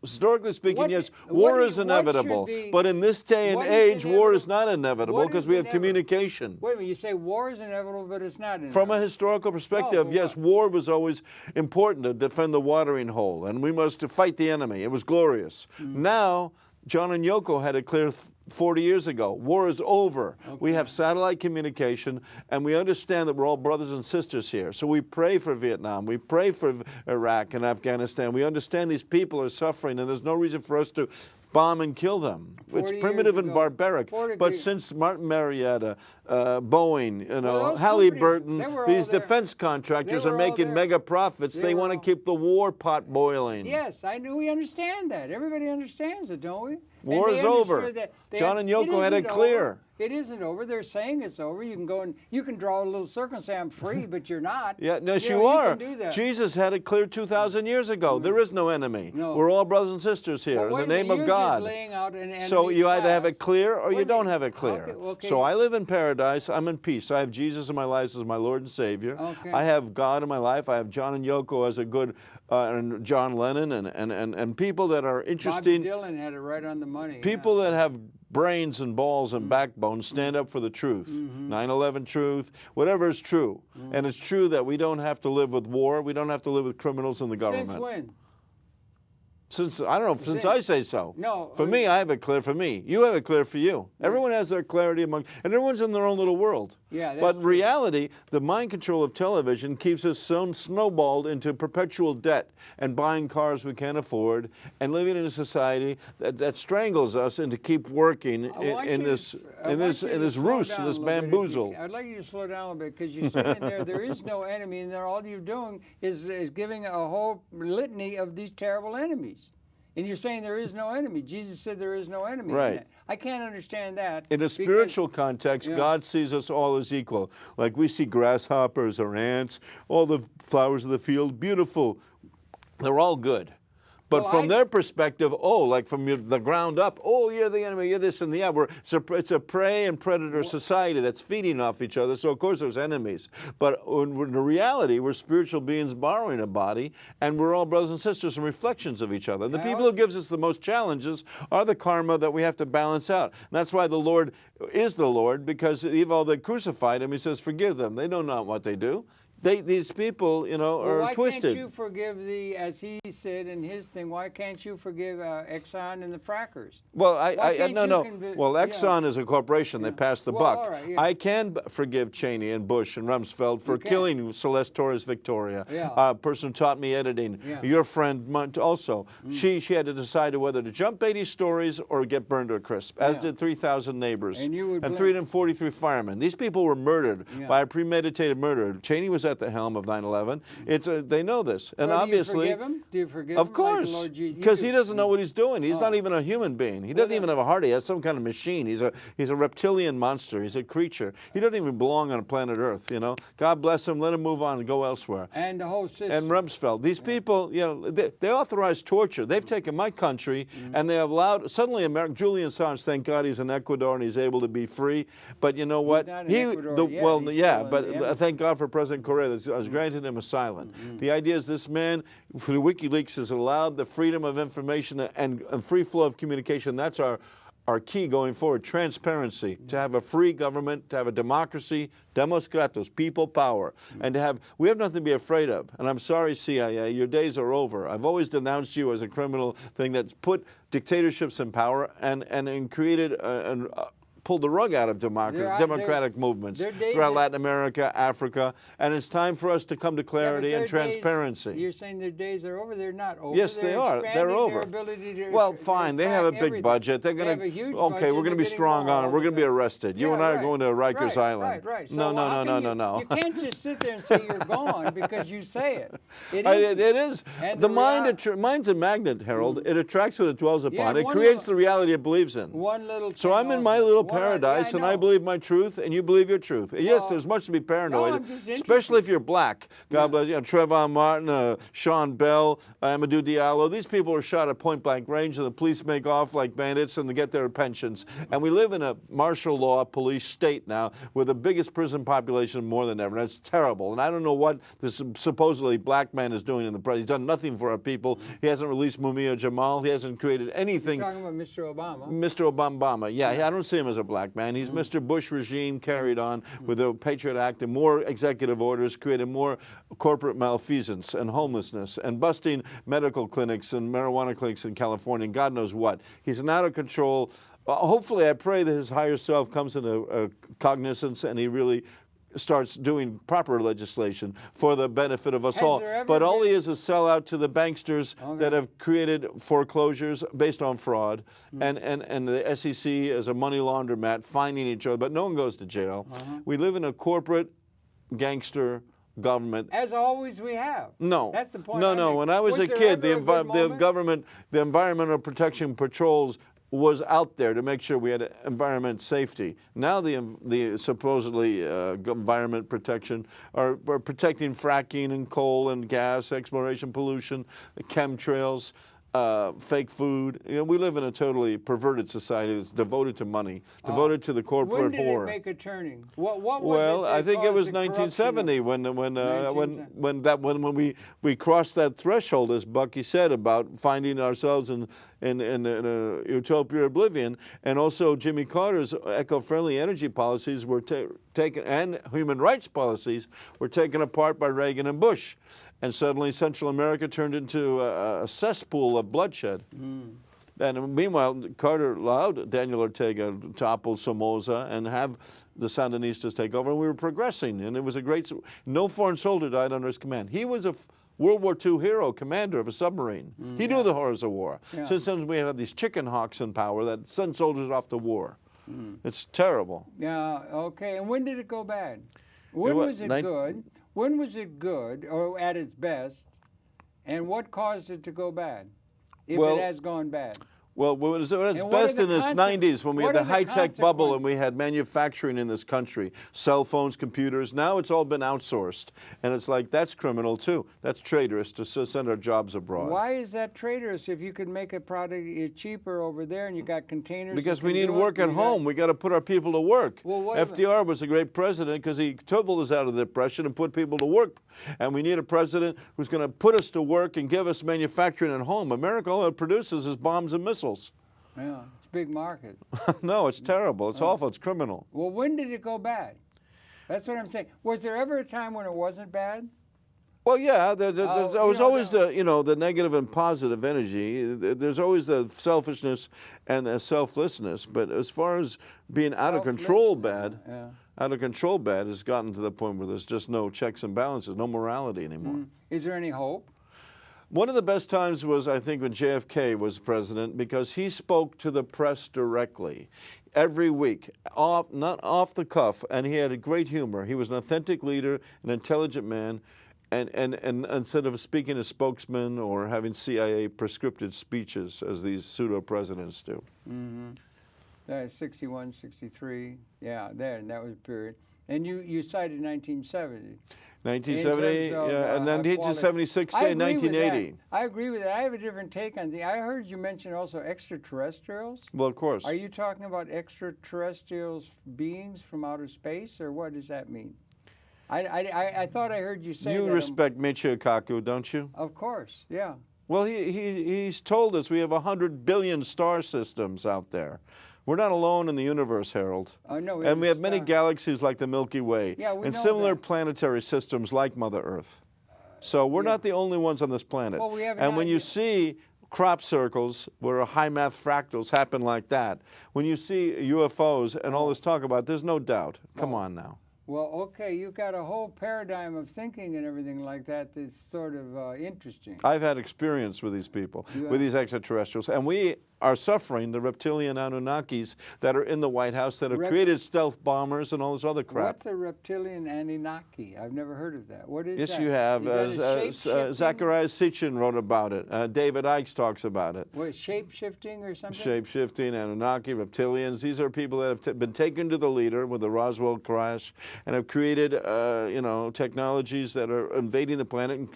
Historically speaking, yes, war is inevitable. But in this day and age, war is not inevitable because we have communication. Wait a minute, you say war is inevitable, but it's not inevitable. From a historical perspective, yes, war was always important to defend the watering hole, and we must fight the enemy. It was glorious. Now, John and Yoko had it clear 40 years ago. War is over. We have satellite communication, and we understand that we're all brothers and sisters here. So we pray for Vietnam. We pray for Iraq and Afghanistan. We understand these people are suffering, and there's no reason for us to bomb and kill them. It's primitive and barbaric. But since Martin Marietta, Boeing, Halliburton, these defense contractors are making mega profits. They want to keep the war pot boiling. Yes, we understand that. Everybody understands it, don't we? War is over. John and Yoko had it clear. It isn't over. They're saying it's over. You can go and you can draw a little circle and say, I'm free, but you're not. Yeah, no, you are. You can do that. Jesus had it clear 2,000 years ago. There is no enemy. No. We're all brothers and sisters here in the name of God. Just laying out an enemy so you either have it clear or you don't have it clear. So I live in paradise. I'm in peace. I have Jesus in my life as my Lord and Savior. I have God in my life. I have John and Yoko as a good, and John Lennon and people that are interesting. Bobby Dylan had it right on the money. People that have brains and balls and backbone stand up for the truth. 9/11 truth, whatever is true. And it's true that we don't have to live with war. We don't have to live with criminals in the government. Since when? Since I don't know, since I say so. No. For me, I have it clear for me. You have it clear for you. Yeah. Everyone has their clarity and everyone's in their own little world. Yeah. But in reality, the mind control of television keeps us so snowballed into perpetual debt and buying cars we can't afford and living in a society that strangles us into keep working in this ruse, in this bamboozle. I'd like you to slow down a little bit because you're saying there is no enemy, and all you're doing is giving a whole litany of these terrible enemies. And you're saying there is no enemy. Jesus said there is no enemy. Right. I can't understand that. In a spiritual context, God sees us all as equal. Like we see grasshoppers or ants, all the flowers of the field, beautiful. They're all good. But from their perspective, like from the ground up, you're the enemy, you're this and the other. It's a prey and predator society that's feeding off each other, so of course there's enemies. But in reality, we're spiritual beings borrowing a body, and we're all brothers and sisters and reflections of each other. And the people who gives us the most challenges are the karma that we have to balance out. And that's why the Lord is the Lord, because even they crucified him, he says, forgive them. They know not what they do. These people, are twisted. Why can't you forgive as he said in his thing, why can't you forgive Exxon and the frackers? Well, Well, Exxon is a corporation. They passed the buck. All right, I can forgive Cheney and Bush and Rumsfeld for killing Celeste Torres Victoria, a person who taught me editing. Your friend also. She had to decide whether to jump 80 stories or get burned to a crisp, as did 3,000 neighbors and 343 firemen. These people were murdered by a premeditated murder. Cheney was at the helm of 9/11. They know this, and obviously, do you forgive him? Do you forgive of him? course, because he doesn't know what he's doing. He's not even a human being. He doesn't even have a heart. He has some kind of machine. He's a reptilian monster. He's a creature. He doesn't even belong on planet Earth. God bless him. Let him move on and go elsewhere. And the whole system. And Rumsfeld. These people, they authorize torture. They've taken my country and they have allowed. Suddenly, Julian Assange, thank God, he's in Ecuador and he's able to be free. But you know what? Thank God for President Correa. That has granted him asylum. The idea is this man, through WikiLeaks, has allowed the freedom of information and free flow of communication. That's our key going forward, transparency, to have a free government, to have a democracy, demos kratos, people power, and we have nothing to be afraid of. And I'm sorry, CIA, your days are over. I've always denounced you as a criminal thing that's put dictatorships in power and created pulled the rug out of democratic movements throughout Latin America, Africa, and it's time for us to come to clarity and transparency. You're saying their days are over? They're not over. Yes, they are. They're over. Well, fine. They have a big budget. They're going to. Okay, we're going to be strong on it. We're going to be arrested. You and I are going to Rikers Island. Right. So no. You can't just sit there and say you're gone because you say it. It is. The mind's a magnet, Harold. It attracts what it dwells upon. It creates the reality it believes in. So I'm in my little paradise, and I believe my truth, and you believe your truth. Yes, there's much to be paranoid, especially if you're black. God bless you. Trayvon Martin, Sean Bell, Amadou Diallo. These people are shot at point-blank range, and the police make off like bandits, and they get their pensions. And we live in a martial law police state now, with the biggest prison population more than ever. And it's terrible. And I don't know what this supposedly black man is doing in the prison. He's done nothing for our people. He hasn't released Mumia Jamal. He hasn't created anything. You're talking about Mr. Obama. Mr. Obama. Yeah, I don't see him as a black man. He's Mr. Bush regime carried on with the Patriot Act and more executive orders, created more corporate malfeasance and homelessness and busting medical clinics and marijuana clinics in California and God knows what. He's an out of control. Hopefully, I pray that his higher self comes into cognizance and he really starts doing proper legislation for the benefit of us all. But all he is a sellout to the banksters that have created foreclosures based on fraud, and the SEC as a money laundromat, finding each other, but no one goes to jail. We live in a corporate gangster government. As always we have. No. That's the point. No. When I was a kid, the Environmental Protection Patrols was out there to make sure we had environment safety. Now the supposedly environment protection are protecting fracking and coal and gas, exploration, pollution, chemtrails, fake food. We live in a totally perverted society that's devoted to money, devoted to the corporate whore. When did it make a turning? What was well, I think it was 1970 when we crossed that threshold, as Bucky said, about finding ourselves in a utopia oblivion, and also Jimmy Carter's eco-friendly energy policies were taken, and human rights policies were taken apart by Reagan and Bush. and suddenly Central America turned into a cesspool of bloodshed. And meanwhile, Carter allowed Daniel Ortega to topple Somoza and have the Sandinistas take over, and we were progressing, and it was a great, no foreign soldier died under his command. He was a World War II hero, commander of a submarine. He knew the horrors of war. Since then, we have these chicken hawks in power that send soldiers off to war. It's terrible. Yeah, okay, and when did it go bad? When was it good? When was it good, or at its best, and what caused it to go bad, if it has gone bad? Well, it was at its best in the 90s when we had the high-tech bubble and we had manufacturing in this country, cell phones, computers. Now it's all been outsourced. And it's like, that's criminal too. That's traitorous to send our jobs abroad. Why is that traitorous if you could make a product cheaper over there and you got containers? Because we need work at home. We got to put our people to work. Well, FDR was a great president because he tumbled us out of the Depression and put people to work. And we need a president who's going to put us to work and give us manufacturing at home. America, all it produces is bombs and missiles. Yeah, it's a big market. No, it's terrible. It's awful. It's criminal. Well, when did it go bad? That's what I'm saying. Was there ever a time when it wasn't bad? Well, yeah, there was always the negative and positive energy. There's always the selfishness and the selflessness. But as far as being out of control bad, out of control bad has gotten to the point where there's just no checks and balances, no morality anymore. Is there any hope? One of the best times was, I think, when JFK was president, because he spoke to the press directly every week, not off the cuff, and he had a great humor. He was an authentic leader, an intelligent man, and instead of speaking as spokesman or having CIA prescripted speeches as these pseudo-presidents do. That's 61, 63, yeah, that was a period. And you cited 1970. 1970, yeah, and then 1976 to 1980. I agree with that. I have a different take on the. I heard you mention also extraterrestrials. Well, of course. Are you talking about extraterrestrials beings from outer space, or what does that mean? I thought I heard you say that. You respect Michio Kaku, don't you? Of course, yeah. Well, he's told us we have 100 billion star systems out there. We're not alone in the universe, Harold. No, and we have many galaxies like the Milky Way, and similar planetary systems like Mother Earth. So we're not the only ones on this planet. Well, and when you see crop circles where high math fractals happen like that, when you see UFOs and all this talk about, there's no doubt. Come on now. Well, okay, you've got a whole paradigm of thinking and everything like that that's sort of interesting. I've had experience with these people, with these extraterrestrials, and we are suffering the reptilian Anunnakis that are in the White House that have created stealth bombers and all this other crap. What's a reptilian Anunnaki? I've never heard of that. What is that? Yes, you have. Zacharias Sitchin wrote about it. David Ikes talks about it. What, shape-shifting or something? Shape-shifting, Anunnaki, reptilians. These are people that have been taken to the leader with the Roswell crash and have created, technologies that are invading the planet and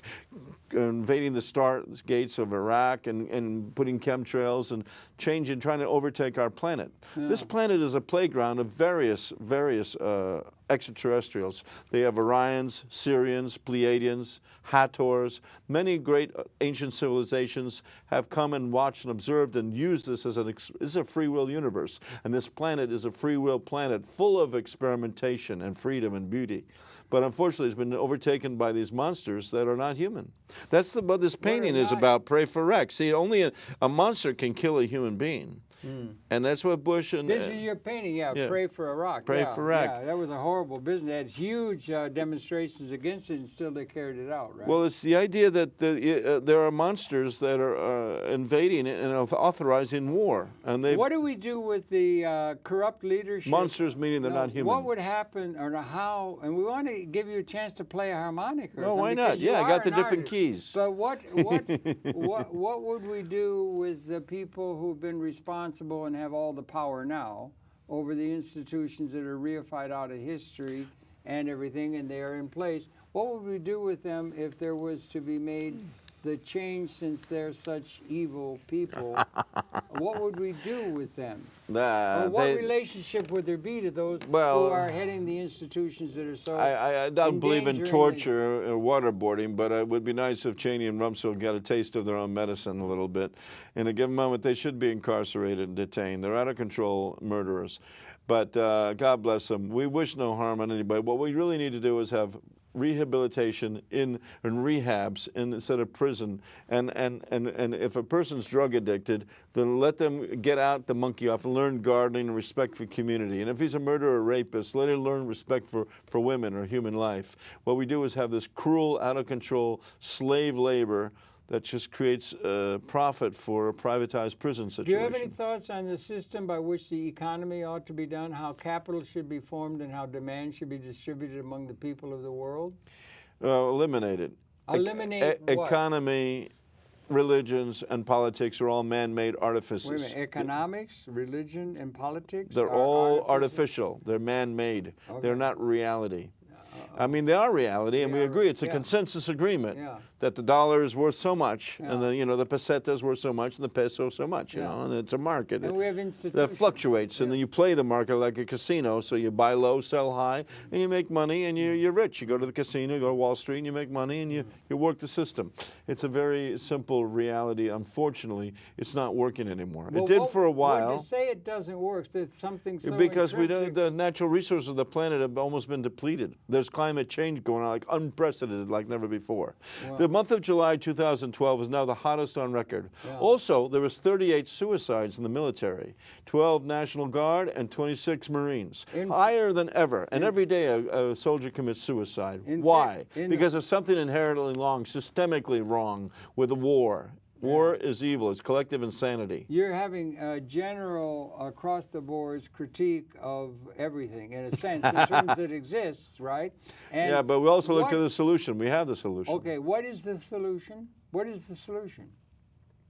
invading the stargates of Iraq and putting chemtrails and trying to overtake our planet. Yeah. This planet is a playground of various extraterrestrials. They have Orions, Sirians, Pleiadians, Hathors. Many great ancient civilizations have come and watched and observed and used this as a free will universe. And this planet is a free will planet full of experimentation and freedom and beauty. But unfortunately, it's been overtaken by these monsters that are not human. That's what this painting is about, Pray for Rex. See, only a monster can kill a human being. And that's what Bush and... This is your painting, Pray for Iraq. Pray for Iraq. Yeah, that was a horrible business. They had huge demonstrations against it, and still they carried it out, right? Well, it's the idea that there are monsters that are invading and authorizing war. And what do we do with the corrupt leadership? Monsters meaning they're not human. What would happen, or how, and we want to give you a chance to play a harmonica. No, why not? Yeah, I got the different keys. But what would we do with the people who've been responsible and have all the power now over the institutions that are reified out of history and everything, and they are in place? What would we do with them if there was to be made the change, since they're such evil people? What would we do with them? Or what relationship would there be to those who are heading the institutions that are so I don't believe in torture or waterboarding, but it would be nice if Cheney and Rumsfeld got a taste of their own medicine a little bit. In a given moment, they should be incarcerated and detained. They're out of control murderers. But God bless them. We wish no harm on anybody. What we really need to do is have rehabilitation in rehabs instead of prison, and if a person's drug addicted, then let them get out the monkey off and learn gardening and respect for community. And if he's a murderer or rapist, let him learn respect for women or human life. What we do is have this cruel, out of control slave labor that just creates profit for a privatized prison situation. Do you have any thoughts on the system by which the economy ought to be done, how capital should be formed and how demand should be distributed among the people of the world? Eliminate it. Eliminate what? Economy, religions, and politics are all man-made artifices. Wait a minute, economics, religion, and politics? They're all artificial. They're man-made. Okay. They're not reality. I mean, they are reality, and we agree. It's a consensus agreement that the dollar is worth so much, and the peseta is worth so much, and the peso so much. You know, and it's a market and we have institutions that fluctuates, and then you play the market like a casino. So you buy low, sell high, and you make money, and you're rich. You go to the casino, you go to Wall Street, and you make money, and you work the system. It's a very simple reality. Unfortunately, it's not working anymore. Well, it did for a while. Well, to say it doesn't work, there's something so because the natural resources of the planet have almost been depleted. There's climate change going on like unprecedented, like never before. Wow. The month of July 2012 is now the hottest on record. Yeah. Also, there was 38 suicides in the military, 12 National Guard and 26 Marines, higher than ever. And every day a soldier commits suicide. Why? Because there's something inherently wrong, systemically wrong with the war. War is evil. It's collective insanity. You're having a general, across-the-board critique of everything, in a sense, in terms that exists, right? And yeah, but we also look at the solution. We have the solution. Okay, what is the solution? What is the solution?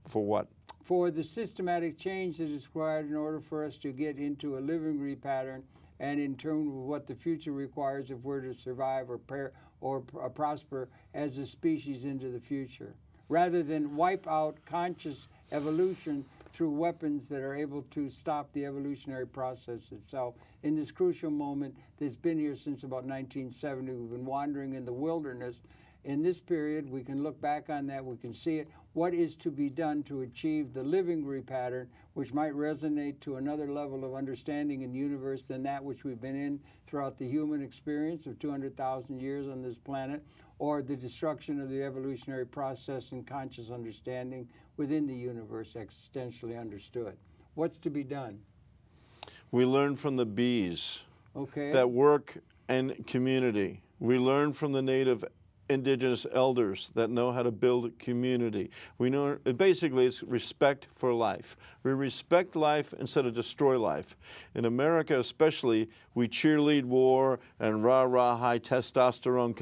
For what? For the systematic change that is required in order for us to get into a living pattern, and in turn with what the future requires if we're to survive or prosper as a species into the future, rather than wipe out conscious evolution through weapons that are able to stop the evolutionary process itself. In this crucial moment that's been here since about 1970, we've been wandering in the wilderness. In this period, we can look back on that, we can see it. What is to be done to achieve the living repattern, which might resonate to another level of understanding in the universe than that which we've been in throughout the human experience of 200,000 years on this planet, or the destruction of the evolutionary process and conscious understanding within the universe, existentially understood. What's to be done? We learn from the bees that work in community. We learn from the native indigenous elders that know how to build community. We know, basically, it's respect for life. We respect life instead of destroy life. In America especially, we cheerlead war and rah-rah high testosterone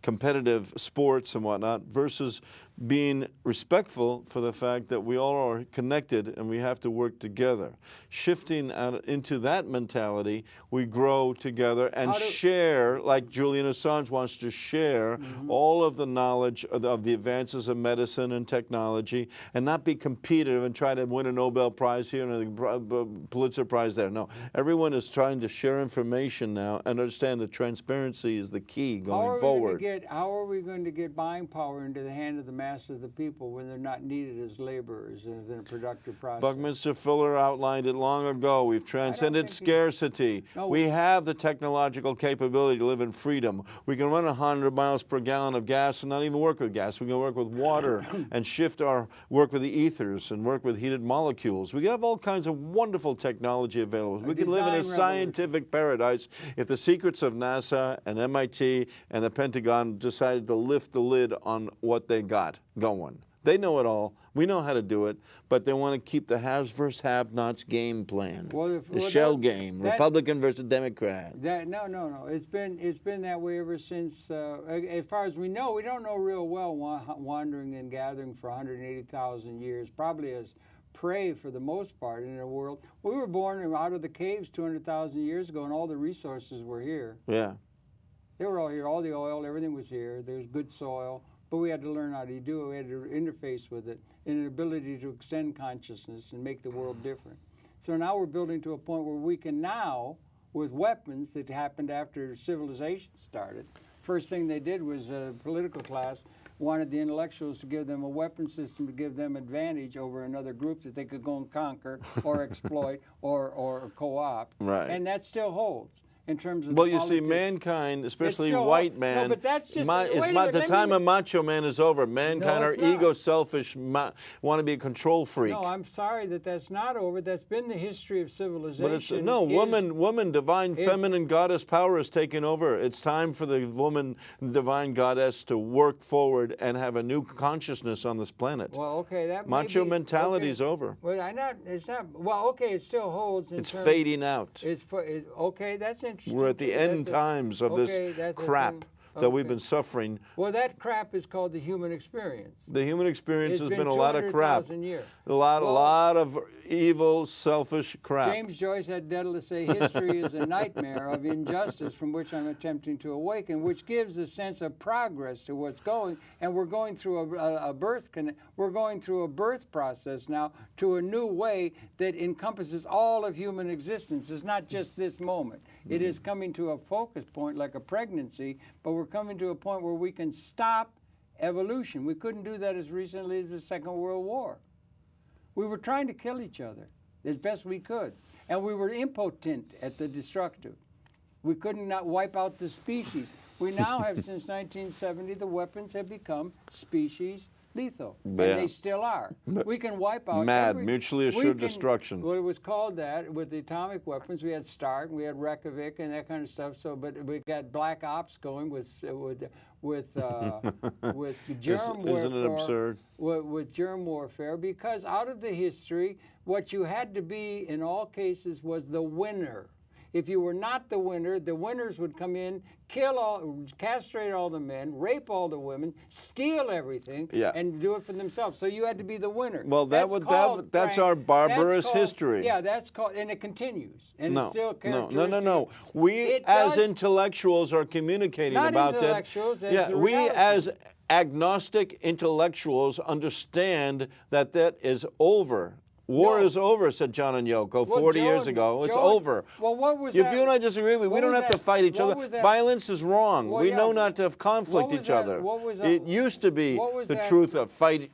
competitive sports and whatnot, versus being respectful for the fact that we all are connected and we have to work together. Shifting out into that mentality, we grow together and share, like Julian Assange wants to share all of the knowledge of the advances of medicine and technology, and not be competitive and try to win a Nobel Prize here and a Pulitzer Prize there. No, everyone is trying to share information now and understand that transparency is the key going forward. How are we going to get buying power into the hand of the mass of the people when they're not needed as laborers in a productive process? Buckminster Fuller outlined it long ago. We've transcended scarcity. We have the technological capability to live in freedom. We can run 100 miles per gallon of gas and not even work with gas. We can work with water and shift our work with the ethers and work with heated molecules. We have all kinds of wonderful technology available. We can live in a scientific paradise if the secrets of NASA and MIT and the Pentagon decided to lift the lid on what they got going. They know it all. We know how to do it, but they want to keep the haves versus have-nots game plan. The shell game, Republican versus Democrat. No. It's been that way ever since. As far as we know, we don't know real well wandering and gathering for 180,000 years, probably as prey for the most part in a world. We were born out of the caves 200,000 years ago, and all the resources were here. Yeah. They were all here. All the oil, everything was here. There was good soil. But we had to learn how to do it. We had to interface with it, and an ability to extend consciousness and make the world different. So now we're building to a point where we can now, with weapons that happened after civilization started, first thing they did was a political class wanted the intellectuals to give them a weapon system to give them advantage over another group that they could go and conquer or exploit or co-opt. Right. And that still holds. In terms of well, you see, mankind, especially white man, no, but that's just, the time of macho man is over. Mankind are ego selfish, want to be a control freak. No, I'm sorry that that's not over. That's been the history of civilization. But it's no woman, divine feminine goddess power is taking over. It's time for the woman, divine goddess, to work forward and have a new consciousness on this planet. Well, okay, that macho mentality is over. Well, it's not. Well, okay, it still holds. It's fading out. Okay, that's interesting. We're at the end times of this crap that we've been suffering. Well, that crap is called the human experience. The human experience has been a lot of crap. Years. A lot of evil, selfish crap. James Joyce had to say history is a nightmare of injustice from which I'm attempting to awaken, which gives a sense of progress to what's going. And we're going through we're going through a birth process now to a new way that encompasses all of human existence. It's not just this moment. It is coming to a focus point like a pregnancy, but we're coming to a point where we can stop evolution. We couldn't do that as recently as the Second World War. We were trying to kill each other as best we could, and we were impotent at the destructive. We couldn't not wipe out the species. We now have, since 1970, the weapons have become species lethal, and they still are. We can wipe out mutually assured destruction. Well, it was called that with the atomic weapons. We had START, we had Reykjavik, and that kind of stuff. So, but we got black ops going with germ warfare. Isn't it absurd? With germ warfare, because out of the history, what you had to be in all cases was the winner. If you were not the winner, the winners would come in, castrate all the men, rape all the women, steal everything, and do it for themselves. So you had to be the winner. Well, that's our barbarous history. Yeah, that's called, and it continues. And it's still No. We as intellectuals are communicating about that. Intellectuals, we as agnostic intellectuals understand that is over. War is over, said John and Yoko 40 years ago. It's over. Well, what was if you and I disagree, we don't have to fight each other. Violence is wrong. We know not to have conflict each other. It used to be the truth of fight,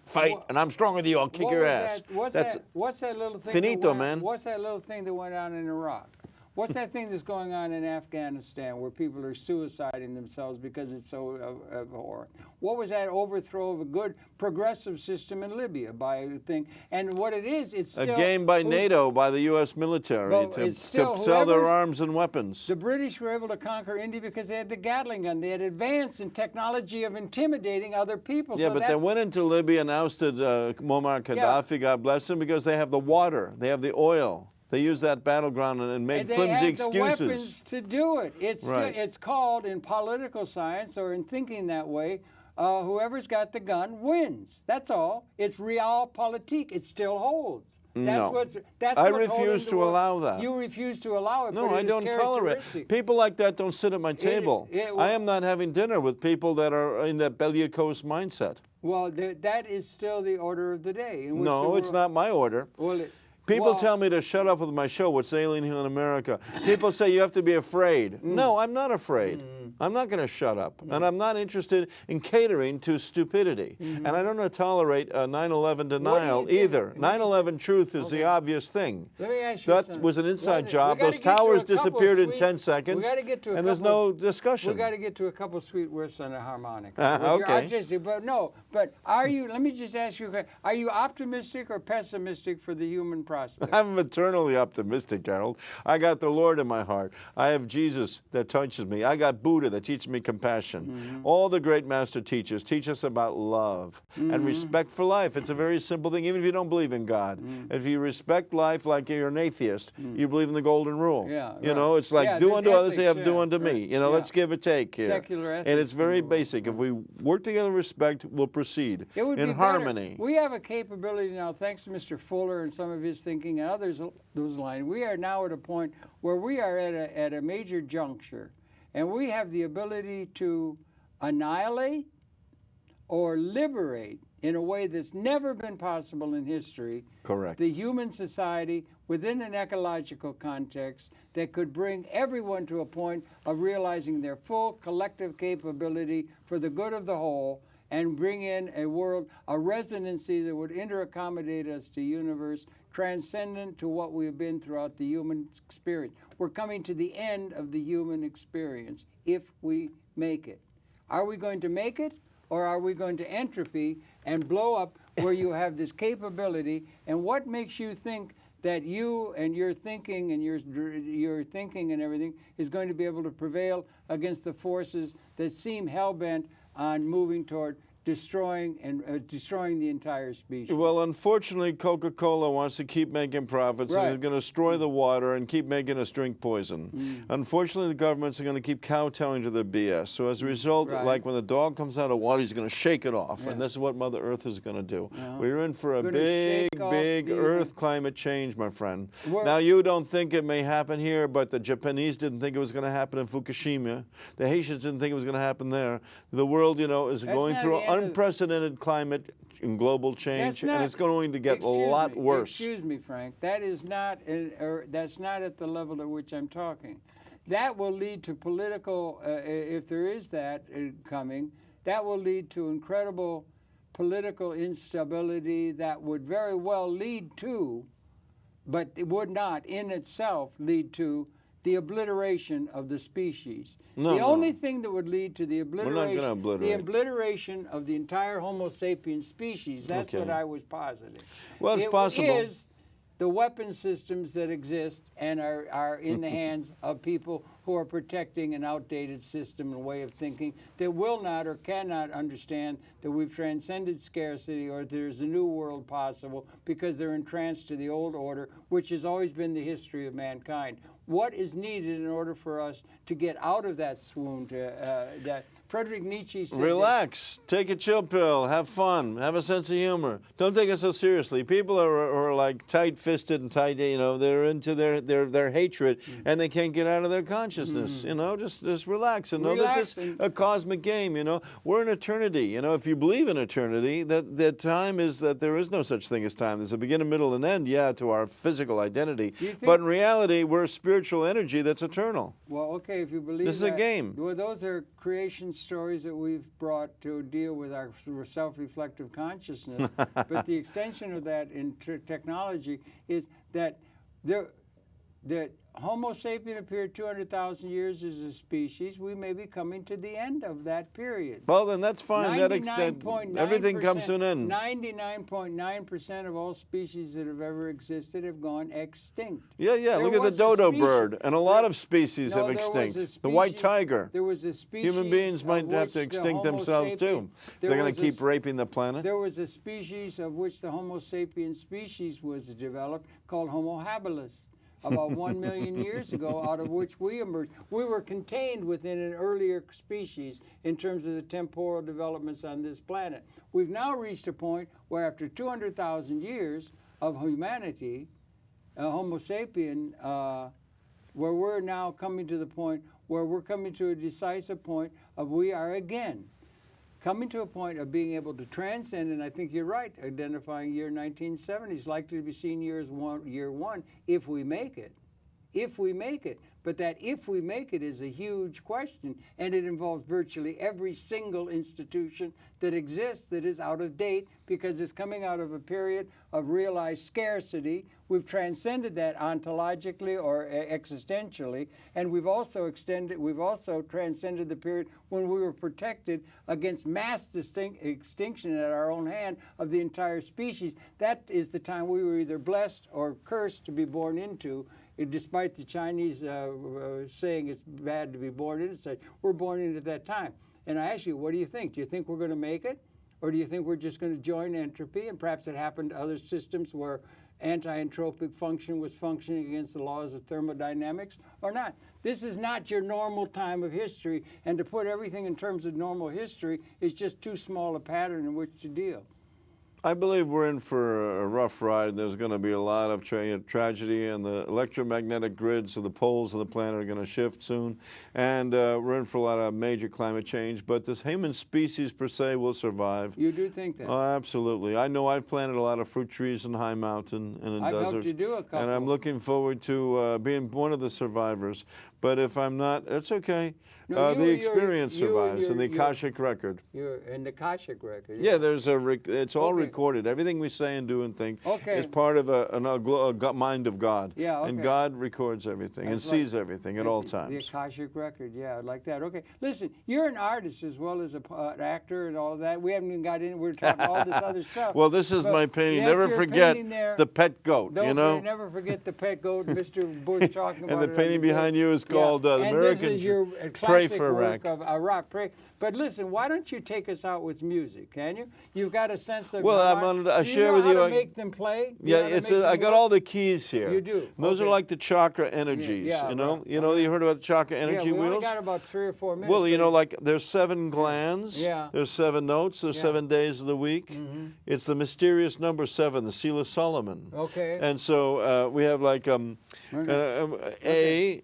and I'm stronger than you, I'll kick your ass. What's that little thing? Finito, man. What's that little thing that went on in Iraq? What's that thing that's going on in Afghanistan where people are suiciding themselves because it's so abhorrent? What was that overthrow of a good progressive system in Libya by a thing? And what it is, it's still... A game by NATO, by the U.S. military to sell their arms and weapons. The British were able to conquer India because they had the Gatling gun. They had advanced in technology of intimidating other people. Yeah, but they went into Libya and ousted Muammar Gaddafi, God bless him, because they have the water, they have the oil. They use that battleground and made flimsy excuses. They had the weapons to do it. It's called, in political science or in thinking that way, whoever's got the gun wins. That's all. It's realpolitik. It still holds. I refuse to allow that. You refuse to allow it. No, I don't tolerate it. People like that don't sit at my table. I am not having dinner with people that are in that bellicose mindset. Well, that is still the order of the day. No, it's not my order. People tell me to shut up with my show, What's Ailing Here in America. People say you have to be afraid. No, I'm not afraid. I'm not going to shut up. And I'm not interested in catering to stupidity. And I don't tolerate 9/11 denial either. 9/11 truth is the obvious thing. Let me ask you that was an inside job. Those towers disappeared in 10 seconds. And there's no discussion. We've got to get to a couple sweet whiffs on the harmonica. Okay. But are you, let me just ask you, are you optimistic or pessimistic for the human prospect? I'm eternally optimistic, Harold. I got the Lord in my heart. I have Jesus that touches me. I got Buddha that teaches me compassion. All the great master teachers teach us about love and respect for life. It's a very simple thing, even if you don't believe in God. If you respect life like you're an atheist, you believe in the golden rule. You know, it's like do unto others, they have do unto me. You know, let's give and take here. Secular ethics. And it's very basic. If we work together in respect, we'll proceed in harmony. We have a capability now, thanks to Mr. Fuller and some of his thinking and others those lines. We are now at a point where we are at a major juncture. And we have the ability to annihilate or liberate in a way that's never been possible in history. Correct. The human society within an ecological context that could bring everyone to a point of realizing their full collective capability for the good of the whole, and bring in a world, a resonancy that would inter-accommodate us to universe, transcendent to what we've been throughout the human experience. We're coming to the end of the human experience if we make it. Are we going to make it, or are we going to entropy and blow up where you have this capability? And what makes you think that you and your thinking and your thinking and everything is going to be able to prevail against the forces that seem hell-bent on moving toward destroying the entire species? Well, unfortunately, Coca-Cola wants to keep making profits, and they're going to destroy the water and keep making us drink poison. Unfortunately, the governments are going to keep kowtowing to their BS. So as a result, like when the dog comes out of water, he's going to shake it off, and this is what Mother Earth is going to do. We're in for a big Earth climate change, my friend. Now, you don't think it may happen here, but the Japanese didn't think it was going to happen in Fukushima. The Haitians didn't think it was going to happen there. The world, you know, is going through unprecedented climate and global change, and it's going to get a lot worse. Excuse me, Frank. That is not, that's not at the level at which I'm talking. That will lead to political, if there is that coming, that will lead to incredible political instability that would very well lead to, but it would not in itself lead to, the obliteration of the species. The only thing that would lead to the obliteration of the entire Homo sapiens species, that's what I was positing. Well, it's possible. It is the weapon systems that exist and are in the hands of people who are protecting an outdated system and way of thinking that will not or cannot understand that we've transcended scarcity or there's a new world possible because they're entranced to the old order, which has always been the history of mankind. What is needed in order for us to get out of that swoon? That Friedrich Nietzsche said, relax, take a chill pill, have fun, have a sense of humor. Don't take it so seriously. People are like tight-fisted and tight, you know, they're into their hatred and they can't get out of their consciousness, you know, just relax and know that this is a cosmic game, you know. We're in eternity, you know, if you believe in eternity, that time is that there is no such thing as time. There's a beginning, middle, and end, to our physical identity, but in reality, we're spiritual energy that's eternal. Well, okay, if you believe this is a game. Well, those are creation stories that we've brought to deal with our self-reflective consciousness. But the extension of that in technology is that Homo sapien appeared 200,000 years as a species. We may be coming to the end of that period. Well, then that's fine. Everything comes to an end. 99.9% of all species that have ever existed have gone extinct. Yeah. Look at the dodo bird, and a lot of species have extinct. The white tiger. There was a species. Human beings might have to extinct themselves too. If they're going to keep raping the planet. There was a species of which the Homo sapiens species was developed called Homo habilis, about 1 million years ago, out of which we emerged. We were contained within an earlier species in terms of the temporal developments on this planet. We've now reached a point where after 200,000 years of humanity, Homo sapien, where we're now coming to the point where we're coming to a decisive point of we are again coming to a point of being able to transcend, and I think you're right, identifying year 1970 is likely to be seen year one if we make it. If we make it. But that if we make it is a huge question, and it involves virtually every single institution that exists that is out of date because it's coming out of a period of realized scarcity. We've transcended that ontologically or existentially, and we've also transcended the period when we were protected against mass extinction at our own hand of the entire species. That is the time we were either blessed or cursed to be born into. Despite the Chinese saying it's bad to be born into such, we're born into that time. And I ask you, what do you think? Do you think we're going to make it? Or do you think we're just going to join entropy? And perhaps it happened to other systems where anti-entropic function was functioning against the laws of thermodynamics or not. This is not your normal time of history. And to put everything in terms of normal history is just too small a pattern in which to deal. I believe we're in for a rough ride. There's going to be a lot of tragedy, and the electromagnetic grids of the poles of the planet are going to shift soon. And we're in for a lot of major climate change. But this human species per se will survive. You do think that? Oh, absolutely. I know I've planted a lot of fruit trees in high mountain and in I've deserts. helped you do a couple. And I'm looking forward to being one of the survivors. But if I'm not, that's okay. No, the experience survives, and the Akashic record. And the Akashic record. Yeah, there's it's all recorded. Everything we say and do and think is part of a mind of God. Yeah, okay. And God records everything and sees everything at all times. The Akashic record, yeah, I like that. Okay, listen, you're an artist as well as an actor and all of that. We haven't even got in. We're talking all this other stuff. Well, this is my painting. Yes, never forget the pet goat. Don't you know. Never forget the pet goat. Mr. Bush talking about. And the painting behind you is called the American. This is your Pray for a work of a rock pray. But listen, why don't you take us out with music? Can you? You've got a sense of. Well, I'm going to share with you. Do you know how to make them play? Yeah, I got all the keys here. You do. And those are like the chakra energies. Yeah, you know. Right. You know. You heard about the chakra energy we wheels? only got about 3 or 4 minutes. Well, you know, like there's 7 glands. Yeah. There's 7 notes. There's 7 days of the week. It's the mysterious number 7, the Seal of Solomon. Okay. And so we have like A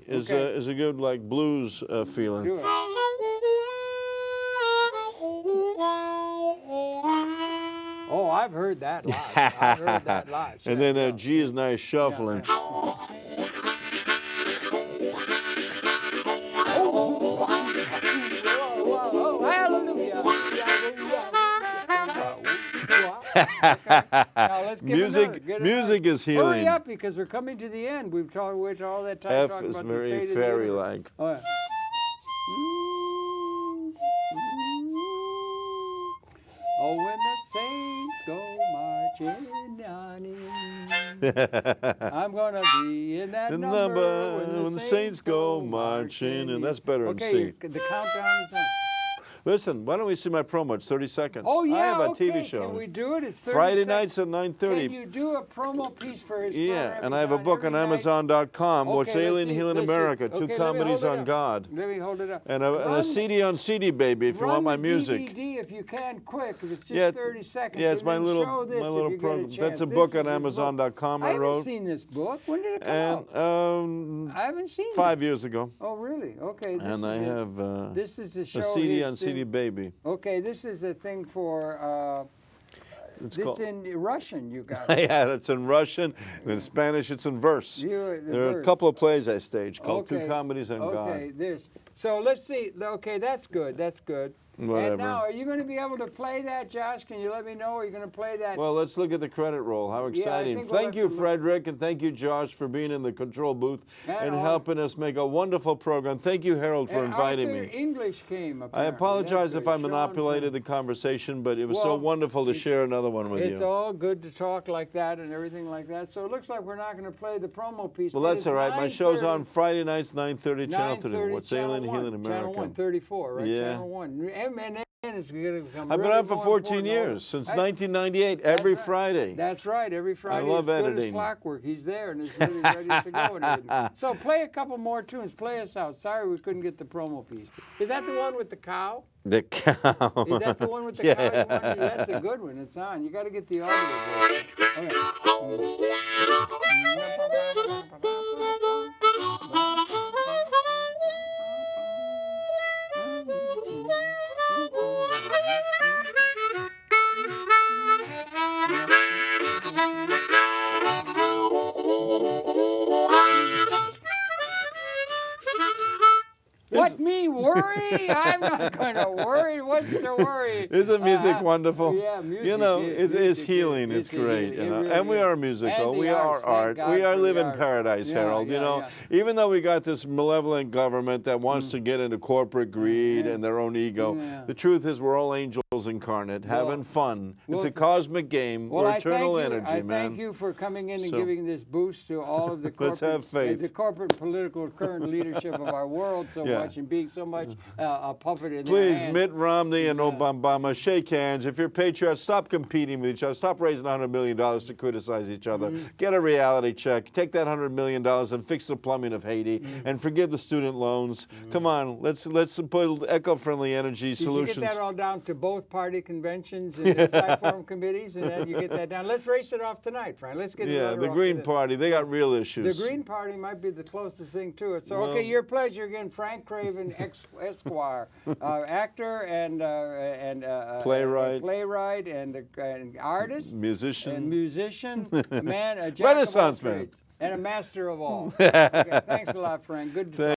is a good like blues feeling. Do it. Oh, I've heard that lot. I've heard that lot. And then G is nice shuffling. Oh, hallelujah. Now let's give music is healing. Hurry up, because we're coming to the end. We've talked all that time F talking is about very the fate fairy-like. Oh, yeah. Oh, when the saints go marching on in, I'm gonna be in that number when the saints go marching, and that's better than C. Okay, the countdown is done. Listen, why don't we see my promo? It's 30 seconds. Oh, yeah, I have a okay. TV show. Can we do it? It's 30 Friday seconds. nights at 9:30. Can you do a promo piece for his Yeah, program? and I have a book on Amazon.com, What's Alien Healing America, 2 comedies on God. Let me hold it up. And a CD on CD, baby, if you want my music. DVD if you can, quick, if it's just 30 seconds. Yeah, it's and my then little show this if program. you That's a get book chance. on Amazon.com I wrote. haven't seen this book. When did it come out? I haven't seen it. 5 years ago. Oh, really? Okay. And I have this is the show. a CD on CD, baby. Okay, this is a thing for. It's in Russian, you got it. Yeah, it's in Russian. In Spanish, it's in verse. There are a couple of plays I staged called 2 comedies on God. Okay, this. So let's see. Okay, that's good. That's good. Whatever. And now, are you going to be able to play that, Josh? Can you let me know? Are you going to play that? Well, let's look at the credit roll. How exciting. Thank you, Frederick, and thank you, Josh, for being in the control booth and helping us make a wonderful program. Thank you, Harold, for inviting me. English came, apparently. I apologize if I manipulated the conversation, but it was so wonderful to share another one with you. It's all good to talk like that and everything like that. So it looks like we're not going to play the promo piece. Well, that's all right. My show's on Friday nights, 9:30, Channel 30. What's Alien Healing America? Channel 134, right? Yeah. Channel 1. It's gonna become I've been on for 14 years, since 1998, every Friday. That's right, every Friday. I love editing. Good as clockwork. He's there and it's really ready to go and everything. So play a couple more tunes. Play us out. Sorry we couldn't get the promo piece. Is that the one with the cow? The cow. Is that the one with the cow? That's a good one. It's on. You got to get the audio. Okay. What, me worry? I'm not going to worry. What's to worry? Isn't music wonderful? Yeah, music it's healing. It's great. You know? And we are musical. We are art. We are living paradise, Harold. You know, even though we got this malevolent government that wants to get into corporate greed and their own ego, the truth is we're all angels incarnate, having fun. It's a cosmic game. We're eternal energy, man. Thank you for coming in and giving this boost to all of the corporate, let's have faith. The corporate political current leadership of our world so much and being so much a puppet in Please, their hands. Mitt Romney and Obama, shake hands. If you're patriots, stop competing with each other. Stop raising $100 million to criticize each other. Get a reality check. Take that $100 million and fix the plumbing of Haiti and forgive the student loans. Come on, let's put eco-friendly energy solutions. Did you get that all down to both both party conventions and the typeform committees, and then you get that down. Let's race it off tonight, Frank. Let's get it the Green Party, they got real issues. The Green Party might be the closest thing to it. So, okay, your pleasure again, Frank Craven, Esquire, actor and playwright and artist, musician, man, a Renaissance man, and a master of all. Okay, thanks a lot, Frank. Good to talk.